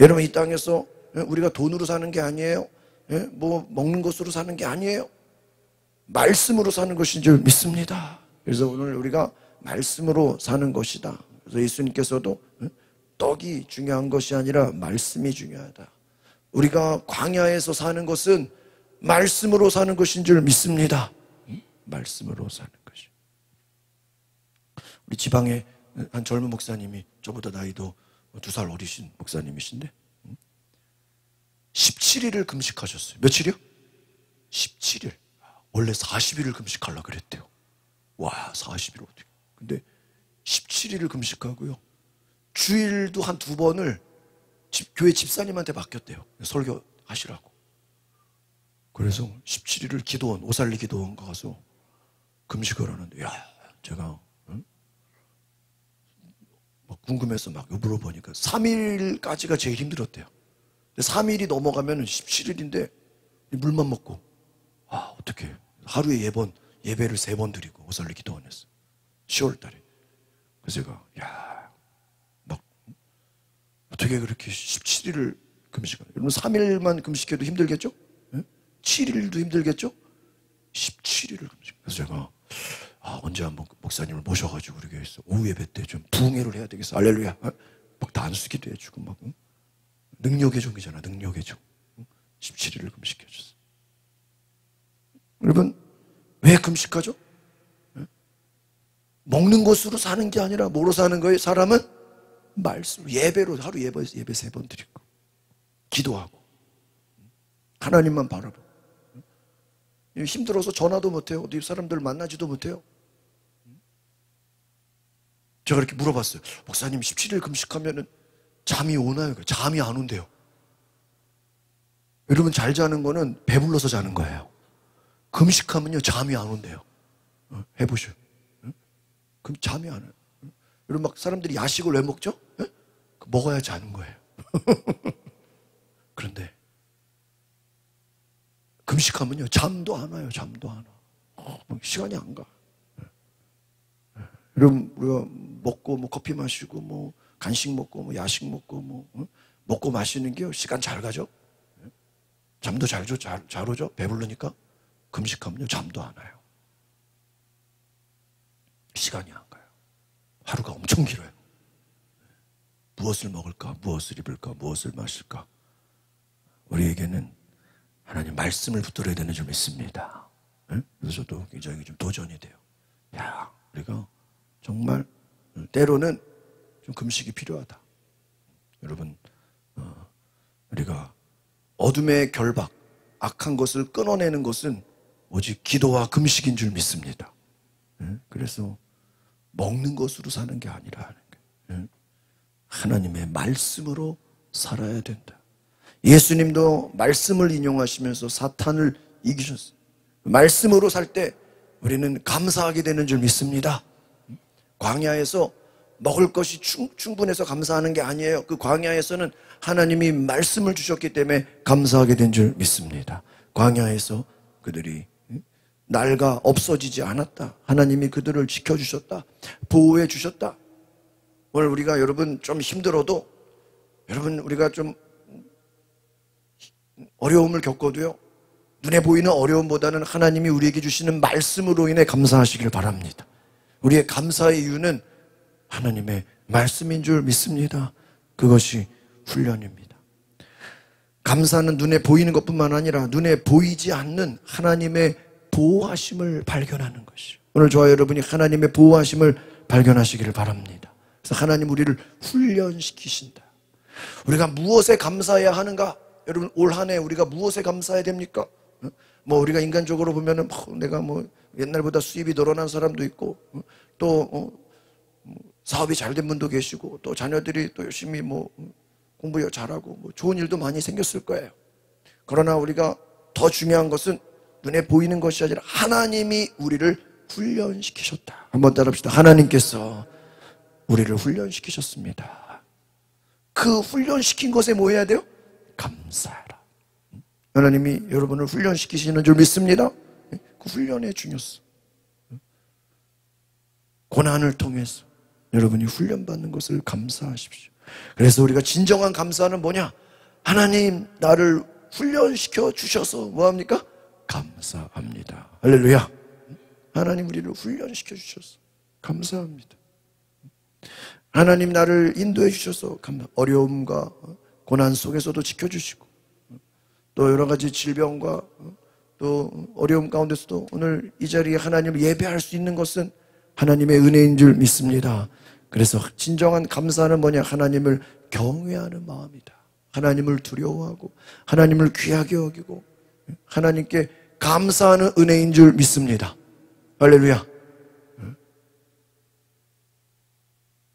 여러분, 이 땅에서 우리가 돈으로 사는 게 아니에요. 뭐 먹는 것으로 사는 게 아니에요. 말씀으로 사는 것인 줄 믿습니다. 그래서 오늘 우리가 말씀으로 사는 것이다. 그래서 예수님께서도 떡이 중요한 것이 아니라 말씀이 중요하다. 우리가 광야에서 사는 것은 말씀으로 사는 것인 줄 믿습니다. 말씀으로 사는 것이. 우리 지방에 한 젊은 목사님이, 저보다 나이도 2살 어리신 목사님이신데 17일을 금식하셨어요. 며칠이요? 17일. 원래 40일을 금식하려고 그랬대요. 와, 40일 어떻게. 근데 17일을 금식하고요. 주일도 한 2번을 교회 집사님한테 맡겼대요. 설교하시라고. 그래서 17일을 기도원, 오살리 기도원 가서 금식을 하는데, 야, 제가 막 궁금해서 막 물어보니까 3일까지가 제일 힘들었대요. 3일이 넘어가면 17일인데 물만 먹고, 어떻게 하루에 예배를 3번 드리고 오살리 기도원에서 10월 달에. 그래서 제가 막 어떻게 그렇게 17일을 금식하나. 여러분 3일만 금식해도 힘들겠죠? 7일도 힘들겠죠? 17일을 금식. 그래서 제가 언제 한번 목사님을 모셔가지고 우리 교회에서 오후 예배 때 좀 부흥회를 해야 되겠어. 할렐루야. 막 단수기도 해주고 막 능력의 종이잖아. 능력의 종. 17일을 금식해줬어. 여러분 왜 금식하죠? 먹는 것으로 사는 게 아니라 뭐로 사는 거예요? 사람은 말씀으로, 예배로. 하루 예배 3번 드리고 기도하고 하나님만 바라보고. 힘들어서 전화도 못해요. 어디 사람들 만나지도 못해요. 제가 이렇게 물어봤어요. 목사님 17일 금식하면 잠이 오나요? 잠이 안 온대요. 여러분 잘 자는 거는 배불러서 자는 거예요. 금식하면요 잠이 안 온대요. 해보셔요. 그럼 잠이 안 와요. 여러분 막 사람들이 야식을 왜 먹죠? 먹어야 자는 거예요. 그런데 금식하면요 잠도 안 와요. 잠도 안 와. 시간이 안 가. 여러분 우리가 먹고 뭐 커피 마시고 뭐 간식 먹고 뭐 야식 먹고 먹고 마시는 게요 시간 잘 가죠. 잠도 잘 오죠. 배부르니까. 금식하면요 잠도 안 와요. 시간이 안 가요. 하루가 엄청 길어요. 무엇을 먹을까? 무엇을 입을까? 무엇을 마실까? 우리에게는 하나님 말씀을 붙들어야 되는 줄 믿습니다. 그래서 저도 굉장히 좀 도전이 돼요. 우리가 정말 때로는 좀 금식이 필요하다. 여러분 우리가 어둠의 결박, 악한 것을 끊어내는 것은 오직 기도와 금식인 줄 믿습니다. 그래서 먹는 것으로 사는 게 아니라 하나님의 말씀으로 살아야 된다. 예수님도 말씀을 인용하시면서 사탄을 이기셨어요. 말씀으로 살 때 우리는 감사하게 되는 줄 믿습니다. 광야에서 먹을 것이 충분해서 감사하는 게 아니에요. 그 광야에서는 하나님이 말씀을 주셨기 때문에 감사하게 된 줄 믿습니다. 광야에서 그들이 날가 없어지지 않았다. 하나님이 그들을 지켜주셨다. 보호해 주셨다. 오늘 우리가 여러분 좀 힘들어도 여러분 우리가 좀 어려움을 겪어도요 눈에 보이는 어려움보다는 하나님이 우리에게 주시는 말씀으로 인해 감사하시길 바랍니다. 우리의 감사의 이유는 하나님의 말씀인 줄 믿습니다. 그것이 훈련입니다. 감사는 눈에 보이는 것뿐만 아니라 눈에 보이지 않는 하나님의 보호하심을 발견하는 것이죠. 오늘 저와 여러분이 하나님의 보호하심을 발견하시기를 바랍니다. 그래서 하나님 우리를 훈련시키신다. 우리가 무엇에 감사해야 하는가? 여러분 올 한 해 우리가 무엇에 감사해야 됩니까? 뭐 우리가 인간적으로 보면은 내가 뭐 옛날보다 수입이 늘어난 사람도 있고 또 사업이 잘 된 분도 계시고 또 자녀들이 또 열심히 뭐 공부 잘하고 뭐 좋은 일도 많이 생겼을 거예요. 그러나 우리가 더 중요한 것은 눈에 보이는 것이 아니라 하나님이 우리를 훈련시키셨다. 한번 따라합시다. 하나님께서 우리를 훈련시키셨습니다. 그 훈련시킨 것에 뭐 해야 돼요? 감사하라. 하나님이 여러분을 훈련시키시는 줄 믿습니다. 그 훈련의 중요성. 고난을 통해서 여러분이 훈련받는 것을 감사하십시오. 그래서 우리가 진정한 감사는 뭐냐? 하나님 나를 훈련시켜 주셔서 뭐합니까? 감사합니다. 할렐루야. 하나님 우리를 훈련시켜 주셔서 감사합니다. 하나님 나를 인도해 주셔서 어려움과 고난 속에서도 지켜주시고 또 여러 가지 질병과 또 어려움 가운데서도 오늘 이 자리에 하나님을 예배할 수 있는 것은 하나님의 은혜인 줄 믿습니다. 그래서 진정한 감사는 뭐냐? 하나님을 경외하는 마음이다. 하나님을 두려워하고 하나님을 귀하게 여기고 하나님께 감사하는 은혜인 줄 믿습니다. 할렐루야.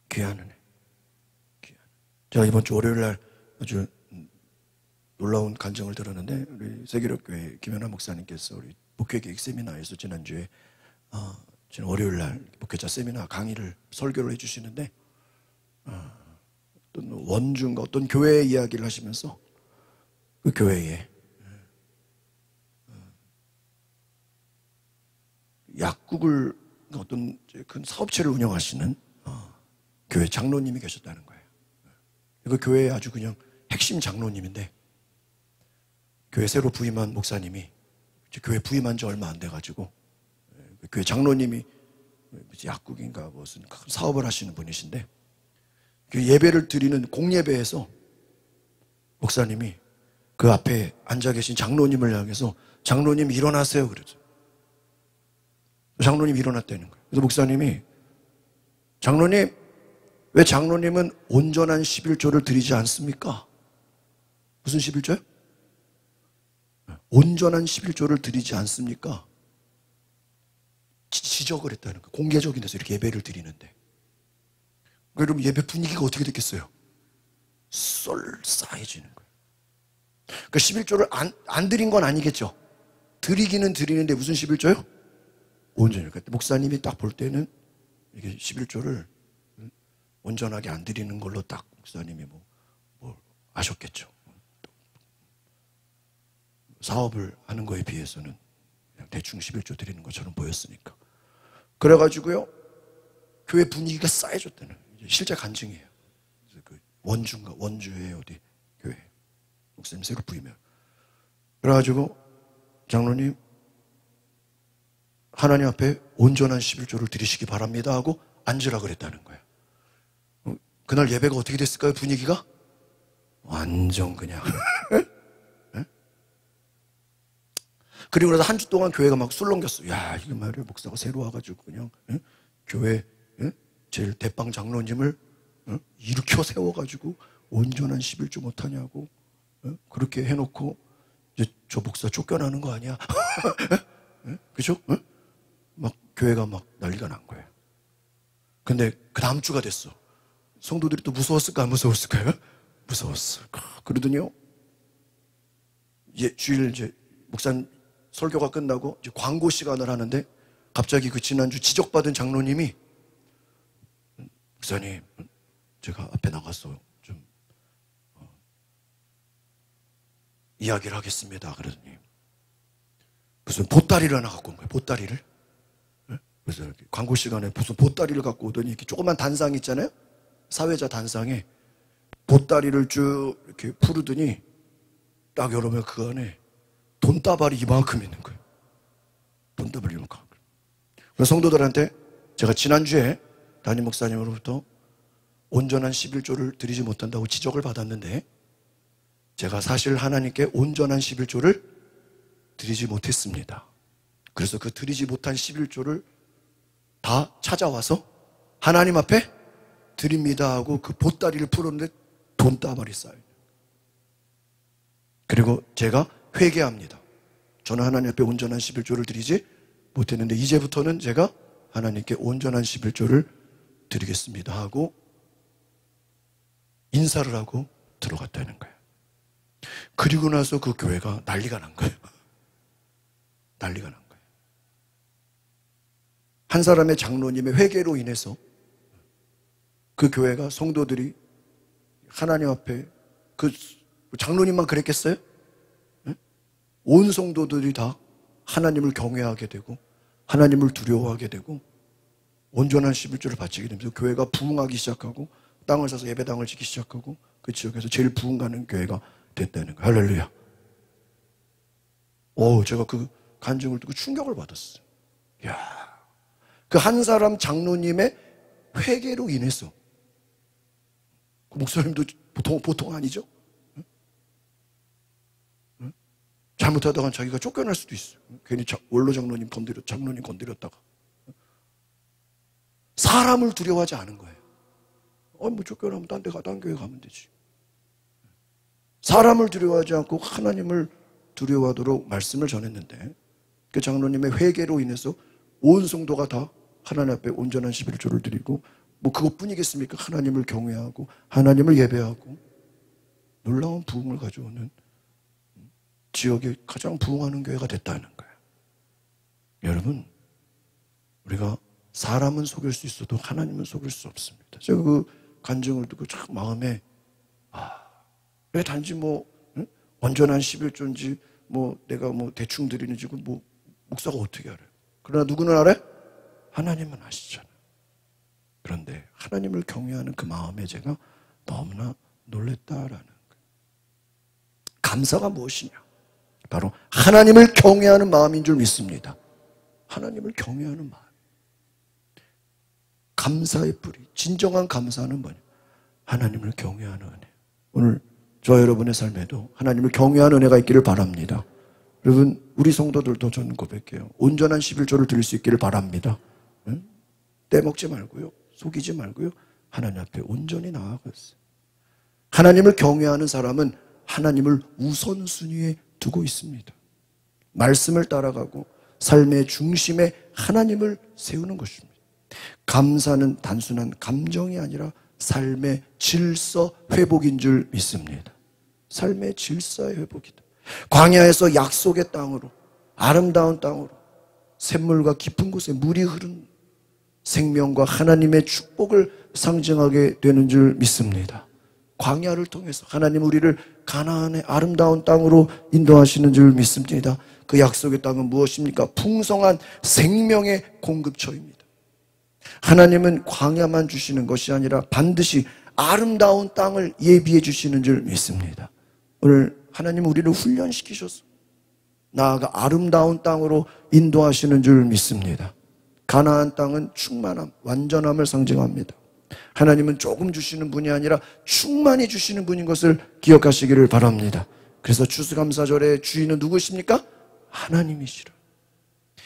귀한 은혜. 제가 이번 주 월요일 날 아주 놀라운 간증을 들었는데 우리 세계력교회 김연아 목사님께서 우리 목회계획 세미나에서 지난주에 지난 월요일 날 목회자 세미나 강의를 설교를 해주시는데 어떤 원주인가 어떤 교회 이야기를 하시면서 그 교회에 약국을 어떤 큰 사업체를 운영하시는 교회 장로님이 계셨다는 거예요. 그 교회의 아주 그냥 핵심 장로님인데 교회 새로 부임한 목사님이 교회 부임한 지 얼마 안 돼가지고 교회 장로님이 약국인가 무슨 큰 사업을 하시는 분이신데 그 예배를 드리는 공예배에서 목사님이 그 앞에 앉아 계신 장로님을 향해서 장로님 일어나세요 그러죠. 장로님 일어났다는 거예요. 그래서 목사님이 장로님 왜 장로님은 온전한 11조를 드리지 않습니까? 무슨 11조요? 온전한 11조를 드리지 않습니까? 지적을 했다는 거예요. 공개적인 데서 이렇게 예배를 드리는데. 그럼 예배 분위기가 어떻게 됐겠어요? 쏠싸해지는 거예요. 그러니까 11조를 안 드린 건 아니겠죠. 드리기는 드리는데 무슨 11조요? 온전히. 그러니까 목사님이 딱 볼 때는 이게 11조를 온전하게 안 드리는 걸로 딱 목사님이 뭐 아셨겠죠. 사업을 하는 거에 비해서는 그냥 대충 11조 드리는 것처럼 보였으니까. 그래가지고요, 교회 분위기가 싸해졌다는 실제 간증이에요. 그래서 그 원주의 어디 교회 목사님 새로 부임해요. 그래가지고 장로님 하나님 앞에 온전한 11조를 드리시기 바랍니다 하고 앉으라 그랬다는 거예요. 그날 예배가 어떻게 됐을까요? 분위기가 완전 그냥 그리고 나서 한 주 동안 교회가 막 술렁겼어요. 야, 이게 말이야, 목사가 새로 와가지고 그냥 교회 제일 대빵 장로님을 일으켜 세워가지고 온전한 11조 못하냐고 그렇게 해놓고 이제 저 목사 쫓겨나는 거 아니야? 그죠? 막 교회가 막 난리가 난 거예요. 근데 그 다음 주가 됐어. 성도들이 또 무서웠을까 안 무서웠을까요? 무서웠어. 그러더니요, 주일 이제 목사님 설교가 끝나고 이제 광고 시간을 하는데 갑자기 그 지난주 지적받은 장로님이 목사님 제가 앞에 나가서 좀 이야기를 하겠습니다. 그러더니 무슨 보따리를 하나 갖고 온 거예요. 보따리를. 그래서 이렇게 광고 시간에 무슨 보따리를 갖고 오더니 이렇게 조그만 단상 있잖아요. 사회자 단상에 보따리를 쭉 이렇게 풀으더니 딱 열어보면 그 안에 돈다발이 이만큼 있는 거예요. 돈다발이 이만큼. 그래서 성도들한테 제가 지난주에 담임 목사님으로부터 온전한 11조를 드리지 못한다고 지적을 받았는데 제가 사실 하나님께 온전한 11조를 드리지 못했습니다. 그래서 그 드리지 못한 11조를 다 찾아와서 하나님 앞에 드립니다 하고 그 보따리를 풀었는데 돈다발이 쌓여요. 그리고 제가 회개합니다. 저는 하나님 앞에 온전한 11조를 드리지 못했는데 이제부터는 제가 하나님께 온전한 11조를 드리겠습니다 하고 인사를 하고 들어갔다는 거예요. 그리고 나서 그 교회가 난리가 난 거예요. 난리가 난 거예요. 한 사람의 장로님의 회개로 인해서 그 교회가 성도들이 하나님 앞에 그 장로님만 그랬겠어요? 온 성도들이 다 하나님을 경외하게 되고 하나님을 두려워하게 되고 온전한 11조를 바치게 되면서 교회가 부흥하기 시작하고 땅을 사서 예배당을 짓기 시작하고 그 지역에서 제일 부흥 가는 교회가 됐다는 거예요. 할렐루야. 제가 그 간증을 듣고 충격을 받았어요. 그 한 사람 장로님의 회개로 인해서 그 목사님도 보통 아니죠? 잘못하다가 자기가 쫓겨날 수도 있어요. 괜히 원로 장로님 건드렸다가. 사람을 두려워하지 않은 거예요. 뭐 쫓겨나면 딴 교회 가면 되지. 사람을 두려워하지 않고 하나님을 두려워하도록 말씀을 전했는데 그 장로님의 회개로 인해서 온 성도가 다 하나님 앞에 온전한 11조를 드리고 뭐 그것뿐이겠습니까? 하나님을 경외하고 하나님을 예배하고 놀라운 부흥을 가져오는 지역에 가장 부흥하는 교회가 됐다는 거예요. 여러분, 우리가 사람은 속일 수 있어도 하나님은 속일 수 없습니다. 제가 그 간증을 듣고 참 마음에 왜 단지 온전한 11조인지 내가 대충 드리는지 목사가 어떻게 알아요? 그러나 누구는 알아요? 하나님은 아시잖아요. 그런데 하나님을 경외하는 그 마음에 제가 너무나 놀랬다라는 거예요. 감사가 무엇이냐? 바로 하나님을 경외하는 마음인 줄 믿습니다. 하나님을 경외하는 마음. 감사의 뿌리, 진정한 감사는 뭐냐? 하나님을 경외하는 은혜. 오늘 저 여러분의 삶에도 하나님을 경외하는 은혜가 있기를 바랍니다. 여러분, 우리 성도들도 저는 고백해요. 온전한 11조를 드릴 수 있기를 바랍니다. 응? 떼먹지 말고요. 속이지 말고요. 하나님 앞에 온전히 나아갔어요. 하나님을 경외하는 사람은 하나님을 우선순위에 두고 있습니다. 말씀을 따라가고 삶의 중심에 하나님을 세우는 것입니다. 감사는 단순한 감정이 아니라 삶의 질서 회복인 줄 믿습니다. 삶의 질서의 회복이다. 광야에서 약속의 땅으로, 아름다운 땅으로, 샘물과 깊은 곳에 물이 흐른 생명과 하나님의 축복을 상징하게 되는 줄 믿습니다. 광야를 통해서 하나님 우리를 가나안의 아름다운 땅으로 인도하시는 줄 믿습니다. 그 약속의 땅은 무엇입니까? 풍성한 생명의 공급처입니다. 하나님은 광야만 주시는 것이 아니라 반드시 아름다운 땅을 예비해 주시는 줄 믿습니다. 오늘 하나님은 우리를 훈련시키셔서 나아가 아름다운 땅으로 인도하시는 줄 믿습니다. 가나안 땅은 충만함, 완전함을 상징합니다. 하나님은 조금 주시는 분이 아니라 충만히 주시는 분인 것을 기억하시기를 바랍니다. 그래서 추수감사절의 주인은 누구십니까? 하나님이시라.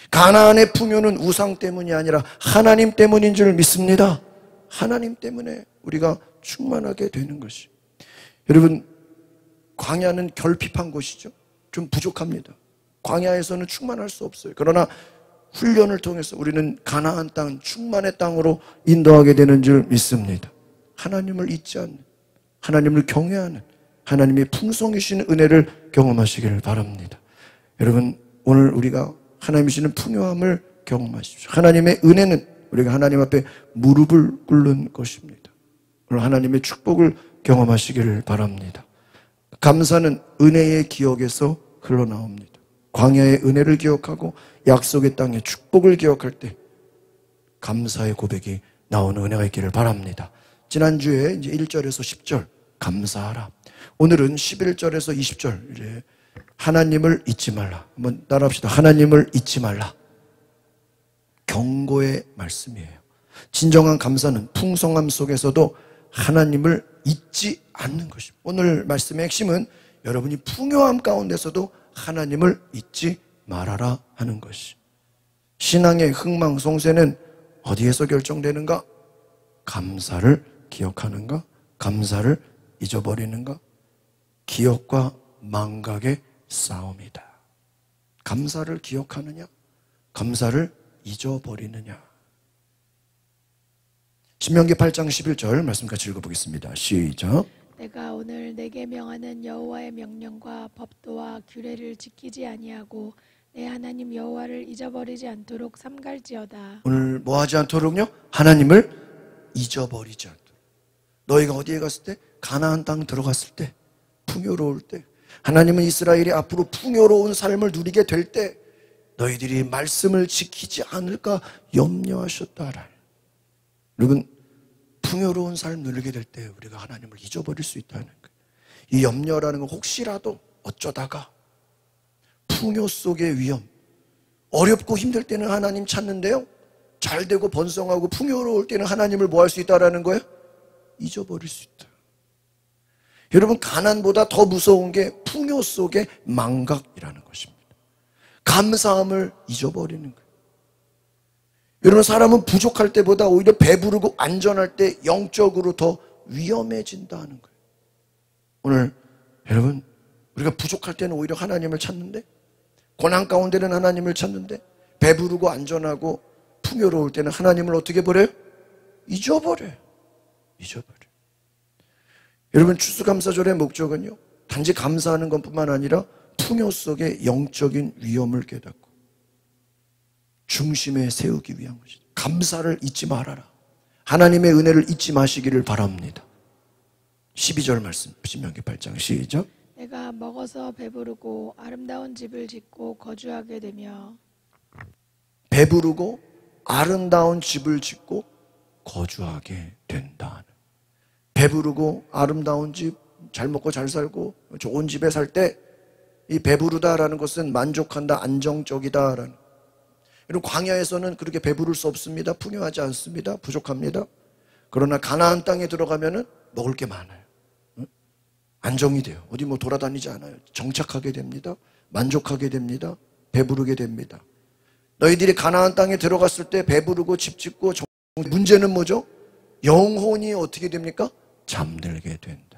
가나안의 풍요는 우상 때문이 아니라 하나님 때문인 줄 믿습니다. 하나님 때문에 우리가 충만하게 되는 것이. 여러분, 광야는 결핍한 곳이죠. 좀 부족합니다. 광야에서는 충만할 수 없어요. 그러나 훈련을 통해서 우리는 가나안 땅, 충만의 땅으로 인도하게 되는 줄 믿습니다. 하나님을 잊지 않는, 하나님을 경외하는, 하나님의 풍성이신 은혜를 경험하시기를 바랍니다. 여러분, 오늘 우리가 하나님 주시는 풍요함을 경험하십시오. 하나님의 은혜는 우리가 하나님 앞에 무릎을 꿇는 것입니다. 오늘 하나님의 축복을 경험하시기를 바랍니다. 감사는 은혜의 기억에서 흘러나옵니다. 광야의 은혜를 기억하고 약속의 땅의 축복을 기억할 때 감사의 고백이 나오는 은혜가 있기를 바랍니다. 지난주에 이제 1절에서 10절 감사하라. 오늘은 11절에서 20절 이제 하나님을 잊지 말라. 한번 따라합시다. 하나님을 잊지 말라. 경고의 말씀이에요. 진정한 감사는 풍성함 속에서도 하나님을 잊지 않는 것입니다. 오늘 말씀의 핵심은 여러분이 풍요함 가운데서도 하나님을 잊지 말아라 하는 것이. 신앙의 흥망성쇠는 어디에서 결정되는가? 감사를 기억하는가? 감사를 잊어버리는가? 기억과 망각의 싸움이다. 감사를 기억하느냐? 감사를 잊어버리느냐? 신명기 8장 11절 말씀 같이 읽어보겠습니다. 시작. 내가 오늘 내게 명하는 여호와의 명령과 법도와 규례를 지키지 아니하고 내 하나님 여호와를 잊어버리지 않도록 삼갈지어다. 오늘 뭐 하지 않도록요? 하나님을 잊어버리지 않도록. 너희가 어디에 갔을 때? 가나안 땅 들어갔을 때, 풍요로울 때, 하나님은 이스라엘이 앞으로 풍요로운 삶을 누리게 될 때 너희들이 말씀을 지키지 않을까 염려하셨다라. 여러분, 풍요로운 삶 누리게 될 때 우리가 하나님을 잊어버릴 수 있다는 거예요. 이 염려라는 건 혹시라도 어쩌다가 풍요 속의 위험, 어렵고 힘들 때는 하나님 찾는데요, 잘 되고 번성하고 풍요로울 때는 하나님을 뭐 할 수 있다라는 거예요? 잊어버릴 수 있다. 여러분, 가난보다 더 무서운 게 풍요 속의 망각이라는 것입니다. 감사함을 잊어버리는 거예요. 여러분, 사람은 부족할 때보다 오히려 배부르고 안전할 때 영적으로 더 위험해진다는 거예요. 오늘 여러분, 우리가 부족할 때는 오히려 하나님을 찾는데, 고난 가운데는 하나님을 찾는데, 배부르고 안전하고 풍요로울 때는 하나님을 어떻게 버려요? 잊어버려요. 잊어버려요. 여러분, 추수감사절의 목적은요, 단지 감사하는 것뿐만 아니라 풍요 속의 영적인 위험을 깨닫고 중심에 세우기 위한 것이다. 감사를 잊지 말아라. 하나님의 은혜를 잊지 마시기를 바랍니다. 12절 말씀, 신명기 8장 시작. 내가 먹어서 배부르고 아름다운 집을 짓고 거주하게 되며 배부르고 아름다운 집을 짓고 거주하게 된다. 배부르고 아름다운 집, 잘 먹고 잘 살고 좋은 집에 살 때 이 배부르다라는 것은 만족한다, 안정적이다라는. 여러분, 광야에서는 그렇게 배부를 수 없습니다. 풍요하지 않습니다. 부족합니다. 그러나 가나안 땅에 들어가면은 먹을 게 많아요. 안정이 돼요. 어디 뭐 돌아다니지 않아요. 정착하게 됩니다. 만족하게 됩니다. 배부르게 됩니다. 너희들이 가나안 땅에 들어갔을 때 배부르고 집 짓고 문제는 뭐죠? 영혼이 어떻게 됩니까? 잠들게 된다.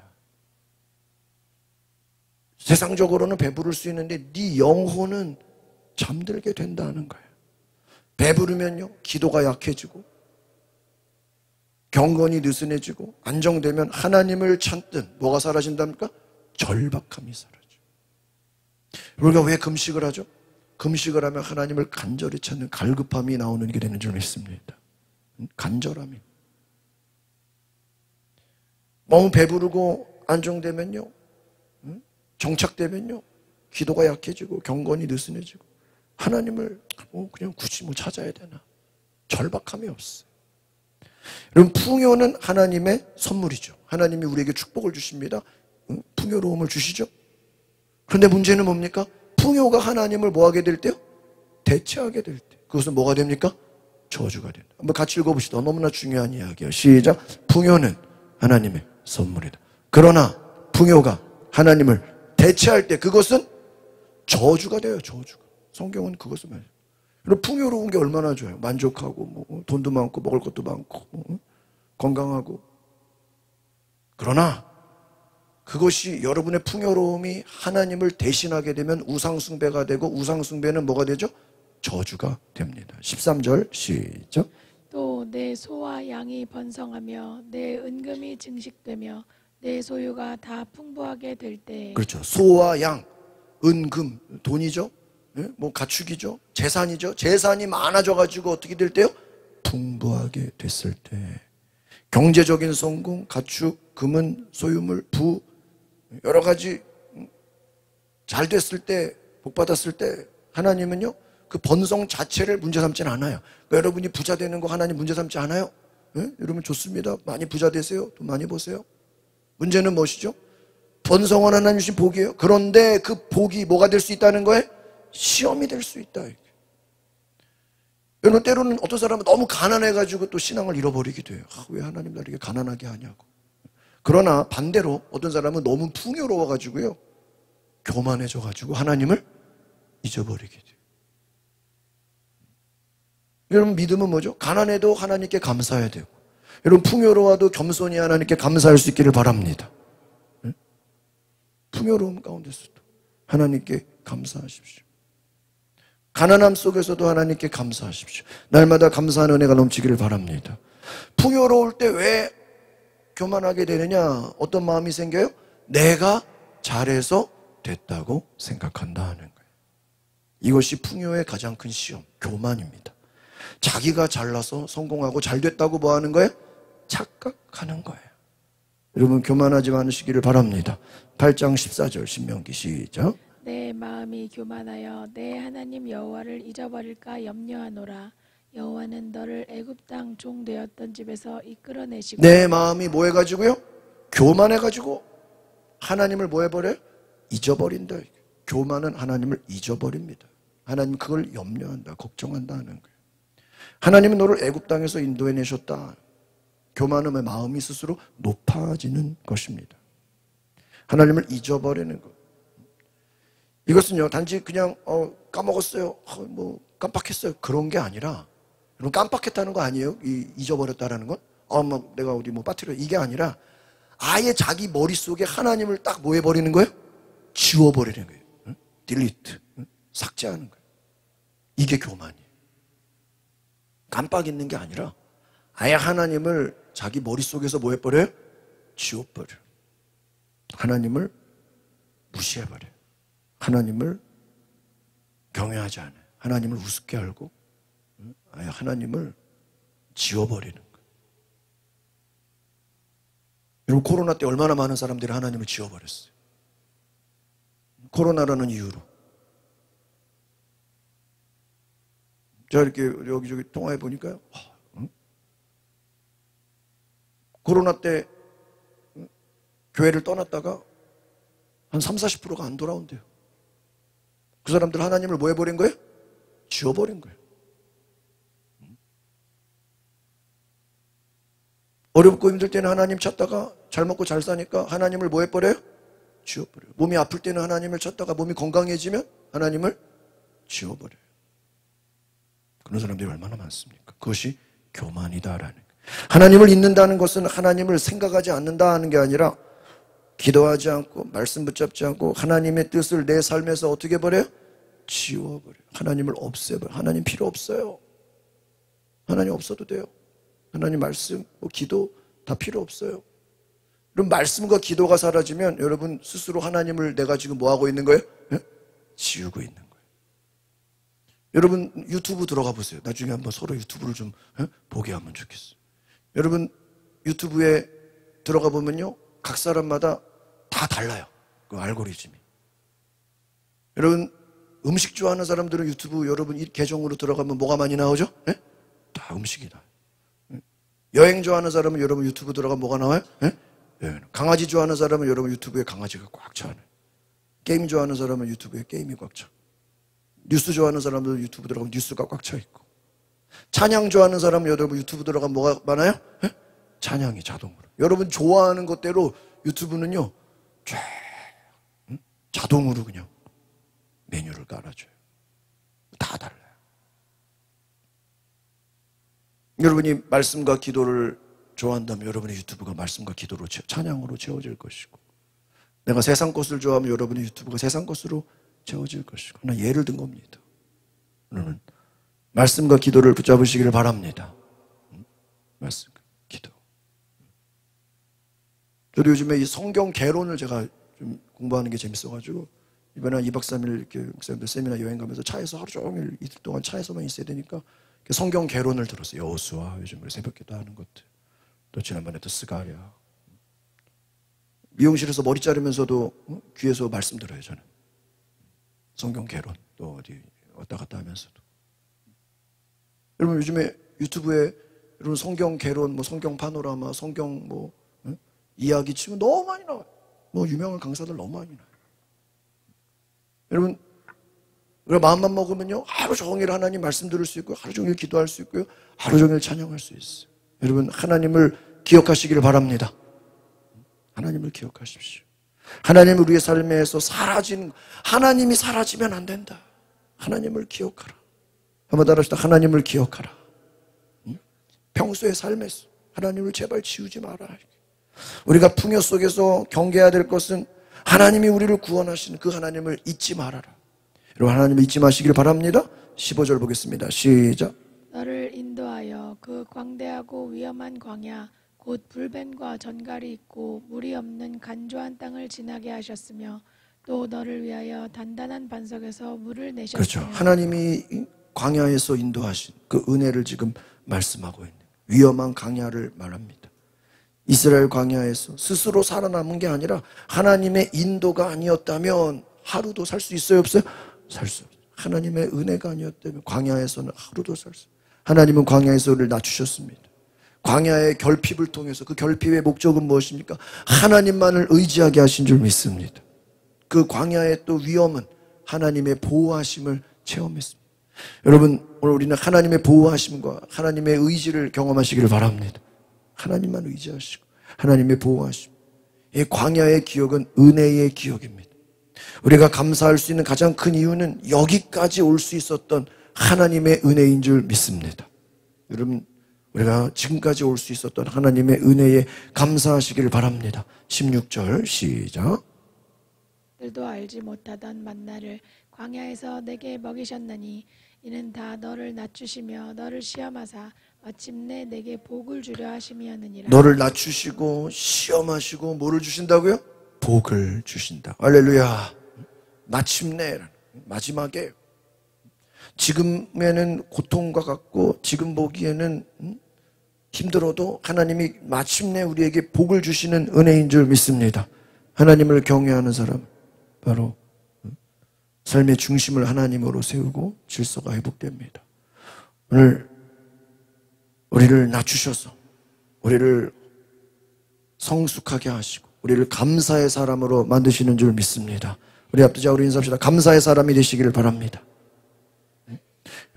세상적으로는 배부를 수 있는데 네 영혼은 잠들게 된다는 거예요. 배부르면요, 기도가 약해지고 경건이 느슨해지고 안정되면 하나님을 찾든 뭐가 사라진답니까? 절박함이 사라져. 우리가 왜 금식을 하죠? 금식을 하면 하나님을 간절히 찾는 갈급함이 나오는 게 되는 줄 믿습니다. 간절함이. 너무 배부르고 안정되면요, 정착되면요, 기도가 약해지고 경건이 느슨해지고 하나님을 그냥 굳이 뭐 찾아야 되나, 절박함이 없어요. 여러분, 풍요는 하나님의 선물이죠. 하나님이 우리에게 축복을 주십니다. 풍요로움을 주시죠. 그런데 문제는 뭡니까? 풍요가 하나님을 뭐하게 될 때요? 대체하게 될 때. 그것은 뭐가 됩니까? 저주가 된다. 한번 같이 읽어봅시다. 너무나 중요한 이야기예요. 시작. 풍요는 하나님의 선물이다. 그러나 풍요가 하나님을 대체할 때 그것은 저주가 돼요. 저주가. 성경은 그것을 말해요. 그리고 풍요로운 게 얼마나 좋아요. 만족하고 뭐 돈도 많고 먹을 것도 많고 건강하고. 그러나 그것이, 여러분의 풍요로움이 하나님을 대신하게 되면 우상숭배가 되고, 우상숭배는 뭐가 되죠? 저주가 됩니다. 13절 시작. 또 내 소와 양이 번성하며 내 은금이 증식되며 내 소유가 다 풍부하게 될 때. 그렇죠. 소와 양, 은금, 돈이죠. 뭐 가축이죠. 재산이죠. 재산이 많아져가지고 어떻게 될 때요? 풍부하게 됐을 때. 경제적인 성공, 가축, 금은, 소유물, 부, 여러 가지 잘 됐을 때, 복 받았을 때 하나님은요, 그 번성 자체를 문제 삼지는 않아요. 그러니까 여러분이 부자 되는 거 하나님 문제 삼지 않아요. 여러분 좋습니다. 많이 부자 되세요. 돈 많이 버세요. 문제는 무엇이죠? 번성은 하나님 주신 복이에요. 그런데 그 복이 뭐가 될 수 있다는 거예요? 시험이 될 수 있다. 여러분, 때로는 어떤 사람은 너무 가난해가지고 또 신앙을 잃어버리기도 해요. 왜 하나님 나를 이렇게 가난하게 하냐고. 그러나 반대로 어떤 사람은 너무 풍요로워가지고요, 교만해져가지고 하나님을 잊어버리게 돼요. 여러분, 믿음은 뭐죠? 가난해도 하나님께 감사해야 되고, 여러분 풍요로워도 겸손히 하나님께 감사할 수 있기를 바랍니다. 풍요로움 가운데서도 하나님께 감사하십시오. 가난함 속에서도 하나님께 감사하십시오. 날마다 감사하는 은혜가 넘치기를 바랍니다. 풍요로울 때 왜 교만하게 되느냐? 어떤 마음이 생겨요? 내가 잘해서 됐다고 생각한다 하는 거예요. 이것이 풍요의 가장 큰 시험, 교만입니다. 자기가 잘나서 성공하고 잘 됐다고 뭐 하는 거예요? 착각하는 거예요. 여러분, 교만하지 않으시기를 바랍니다. 8장 14절 신명기 시작. 내 마음이 교만하여 내 하나님 여호와를 잊어버릴까 염려하노라. 여호와는 너를 애굽 땅 종 되었던 집에서 이끌어내시고. 내 마음이 뭐 해가지고요? 교만해가지고 하나님을 뭐 해버려요? 잊어버린다. 교만은 하나님을 잊어버립니다. 하나님 그걸 염려한다, 걱정한다 하는 거예요. 하나님은 너를 애굽 땅에서 인도해내셨다. 교만은 마음이 스스로 높아지는 것입니다. 하나님을 잊어버리는 것. 이것은요, 단지 그냥 까먹었어요, 뭐 깜빡했어요, 그런 게 아니라, 여러분, 깜빡했다는 거 아니에요? 잊어버렸다라는 건? 뭐 내가 어디 뭐 빠뜨려, 이게 아니라 아예 자기 머릿속에 하나님을 딱 뭐 해버리는 거예요? 지워버리는 거예요. 딜리트, 삭제하는 거예요. 이게 교만이에요. 깜빡 있는 게 아니라 아예 하나님을 자기 머릿속에서 뭐 해버려요? 지워버려요. 하나님을 무시해버려요. 하나님을 경외하지 않아요. 하나님을 우습게 알고 아예 하나님을 지워버리는 거예요. 여러분, 코로나 때 얼마나 많은 사람들이 하나님을 지워버렸어요. 코로나라는 이유로. 제가 이렇게 여기저기 통화해 보니까요. 코로나 때 교회를 떠났다가 한 30~40%가 안 돌아온대요. 그 사람들 하나님을 뭐 해버린 거예요? 지워버린 거예요. 어렵고 힘들 때는 하나님 찾다가 잘 먹고 잘 사니까 하나님을 뭐 해버려요? 지워버려요. 몸이 아플 때는 하나님을 찾다가 몸이 건강해지면 하나님을 지워버려요. 그런 사람들이 얼마나 많습니까? 그것이 교만이다라는 거예요. 하나님을 잊는다는 것은 하나님을 생각하지 않는다 하는 게 아니라 기도하지 않고 말씀 붙잡지 않고 하나님의 뜻을 내 삶에서 어떻게 버려요? 지워버려요. 하나님을 없애버려요. 하나님 필요 없어요. 하나님 없어도 돼요. 하나님 말씀, 기도 다 필요 없어요. 그럼 말씀과 기도가 사라지면 여러분 스스로 하나님을 내가 지금 뭐 하고 있는 거예요? 지우고 있는 거예요. 여러분 유튜브 들어가 보세요. 나중에 한번 서로 유튜브를 좀 보게 하면 좋겠어요. 여러분 유튜브에 들어가 보면요, 각 사람마다 다 달라요. 그 알고리즘이. 여러분 음식 좋아하는 사람들은 유튜브 여러분 이 계정으로 들어가면 뭐가 많이 나오죠? 다 음식이다. 여행 좋아하는 사람은 여러분 유튜브 들어가면 뭐가 나와요? 강아지 좋아하는 사람은 여러분 유튜브에 강아지가 꽉 차요. 게임 좋아하는 사람은 유튜브에 게임이 꽉 차. 뉴스 좋아하는 사람들은 유튜브 들어가면 뉴스가 꽉 차 있고. 찬양 좋아하는 사람은 여러분 유튜브 들어가면 뭐가 많아요? 찬양이 자동으로. 여러분 좋아하는 것대로 유튜브는요 쫙 자동으로 그냥 메뉴를 깔아줘요. 다 달라요. 여러분이 말씀과 기도를 좋아한다면 여러분의 유튜브가 말씀과 기도로 찬양으로 채워질 것이고, 내가 세상 것을 좋아하면 여러분의 유튜브가 세상 것으로 채워질 것이고. 난 예를 든 겁니다. 여러분 말씀과 기도를 붙잡으시기를 바랍니다. 말씀과 기도. 저도 요즘에 이 성경 개론을 제가 좀 공부하는 게 재밌어가지고 이번에 2박 3일 이렇게 목사님들 세미나 여행 가면서 차에서 하루 종일 이틀 동안 차에서만 있어야 되니까 성경 개론을 들었어요. 여호수아, 요즘 우리 새벽기도 하는 것들, 또 지난번에 또 스가랴. 미용실에서 머리 자르면서도 귀에서 말씀 들어요. 저는 성경 개론, 또 어디 왔다 갔다 하면서도. 여러분 요즘에 유튜브에 여러분 성경 개론, 뭐 성경 파노라마, 성경 뭐 이야기 치면 너무 많이 나와요. 뭐 유명한 강사들 너무 많이 나와요. 여러분 우리가 마음만 먹으면요 하루 종일 하나님 말씀 들을 수 있고, 하루 종일 기도할 수 있고요, 하루 종일 찬양할 수 있어요. 여러분 하나님을 기억하시기를 바랍니다. 하나님을 기억하십시오. 하나님은 우리의 삶에서 사라지는, 하나님이 사라지면 안 된다. 하나님을 기억하라. 한번 따라합시다. 하나님을 기억하라. 평소의 삶에서 하나님을 제발 지우지 마라. 우리가 풍요 속에서 경계해야 될 것은 하나님이 우리를 구원하시는 그 하나님을 잊지 말아라. 여러분 하나님을 잊지 마시길 바랍니다. 15절 보겠습니다. 시작. 너를 인도하여 그 광대하고 위험한 광야 곧 불뱀과 전갈이 있고 물이 없는 간조한 땅을 지나게 하셨으며, 또 너를 위하여 단단한 반석에서 물을 내셨으며. 그렇죠. 하나님이 광야에서 인도하신 그 은혜를 지금 말씀하고 있는 위험한 광야를 말합니다. 이스라엘 광야에서 스스로 살아남은 게 아니라 하나님의 인도가 아니었다면 하루도 살 수 있어요, 없어요? 살 수 없어요. 하나님의 은혜가 아니었다면 광야에서는 하루도 살 수 없어요. 하나님은 광야에서 우리를 낮추셨습니다. 광야의 결핍을 통해서, 그 결핍의 목적은 무엇입니까? 하나님만을 의지하게 하신 줄 믿습니다. 그 광야의 또 위험은 하나님의 보호하심을 체험했습니다. 여러분 오늘 우리는 하나님의 보호하심과 하나님의 의지를 경험하시기를 바랍니다. 하나님만 의지하시고 하나님의 보호하심. 이 광야의 기억은 은혜의 기억입니다. 우리가 감사할 수 있는 가장 큰 이유는 여기까지 올 수 있었던 하나님의 은혜인 줄 믿습니다. 여러분 우리가 지금까지 올 수 있었던 하나님의 은혜에 감사하시기를 바랍니다. 16절 시작. 들도 알지 못하던 만나를 광야에서 내게 먹이셨나니 이는 다 너를 낮추시며 너를 시험하사 마침내 내게 복을 주려 하심이었느니라. 너를 낮추시고 시험하시고 뭐를 주신다고요? 복을 주신다. 할렐루야. 마침내, 마지막에 지금에는 고통과 같고 지금 보기에는 힘들어도 하나님이 마침내 우리에게 복을 주시는 은혜인 줄 믿습니다. 하나님을 경외하는 사람, 바로 삶의 중심을 하나님으로 세우고 질서가 회복됩니다. 오늘 우리를 낮추셔서 우리를 성숙하게 하시고 우리를 감사의 사람으로 만드시는 줄 믿습니다. 우리 앞두자 우리 인사합시다. 감사의 사람이 되시기를 바랍니다.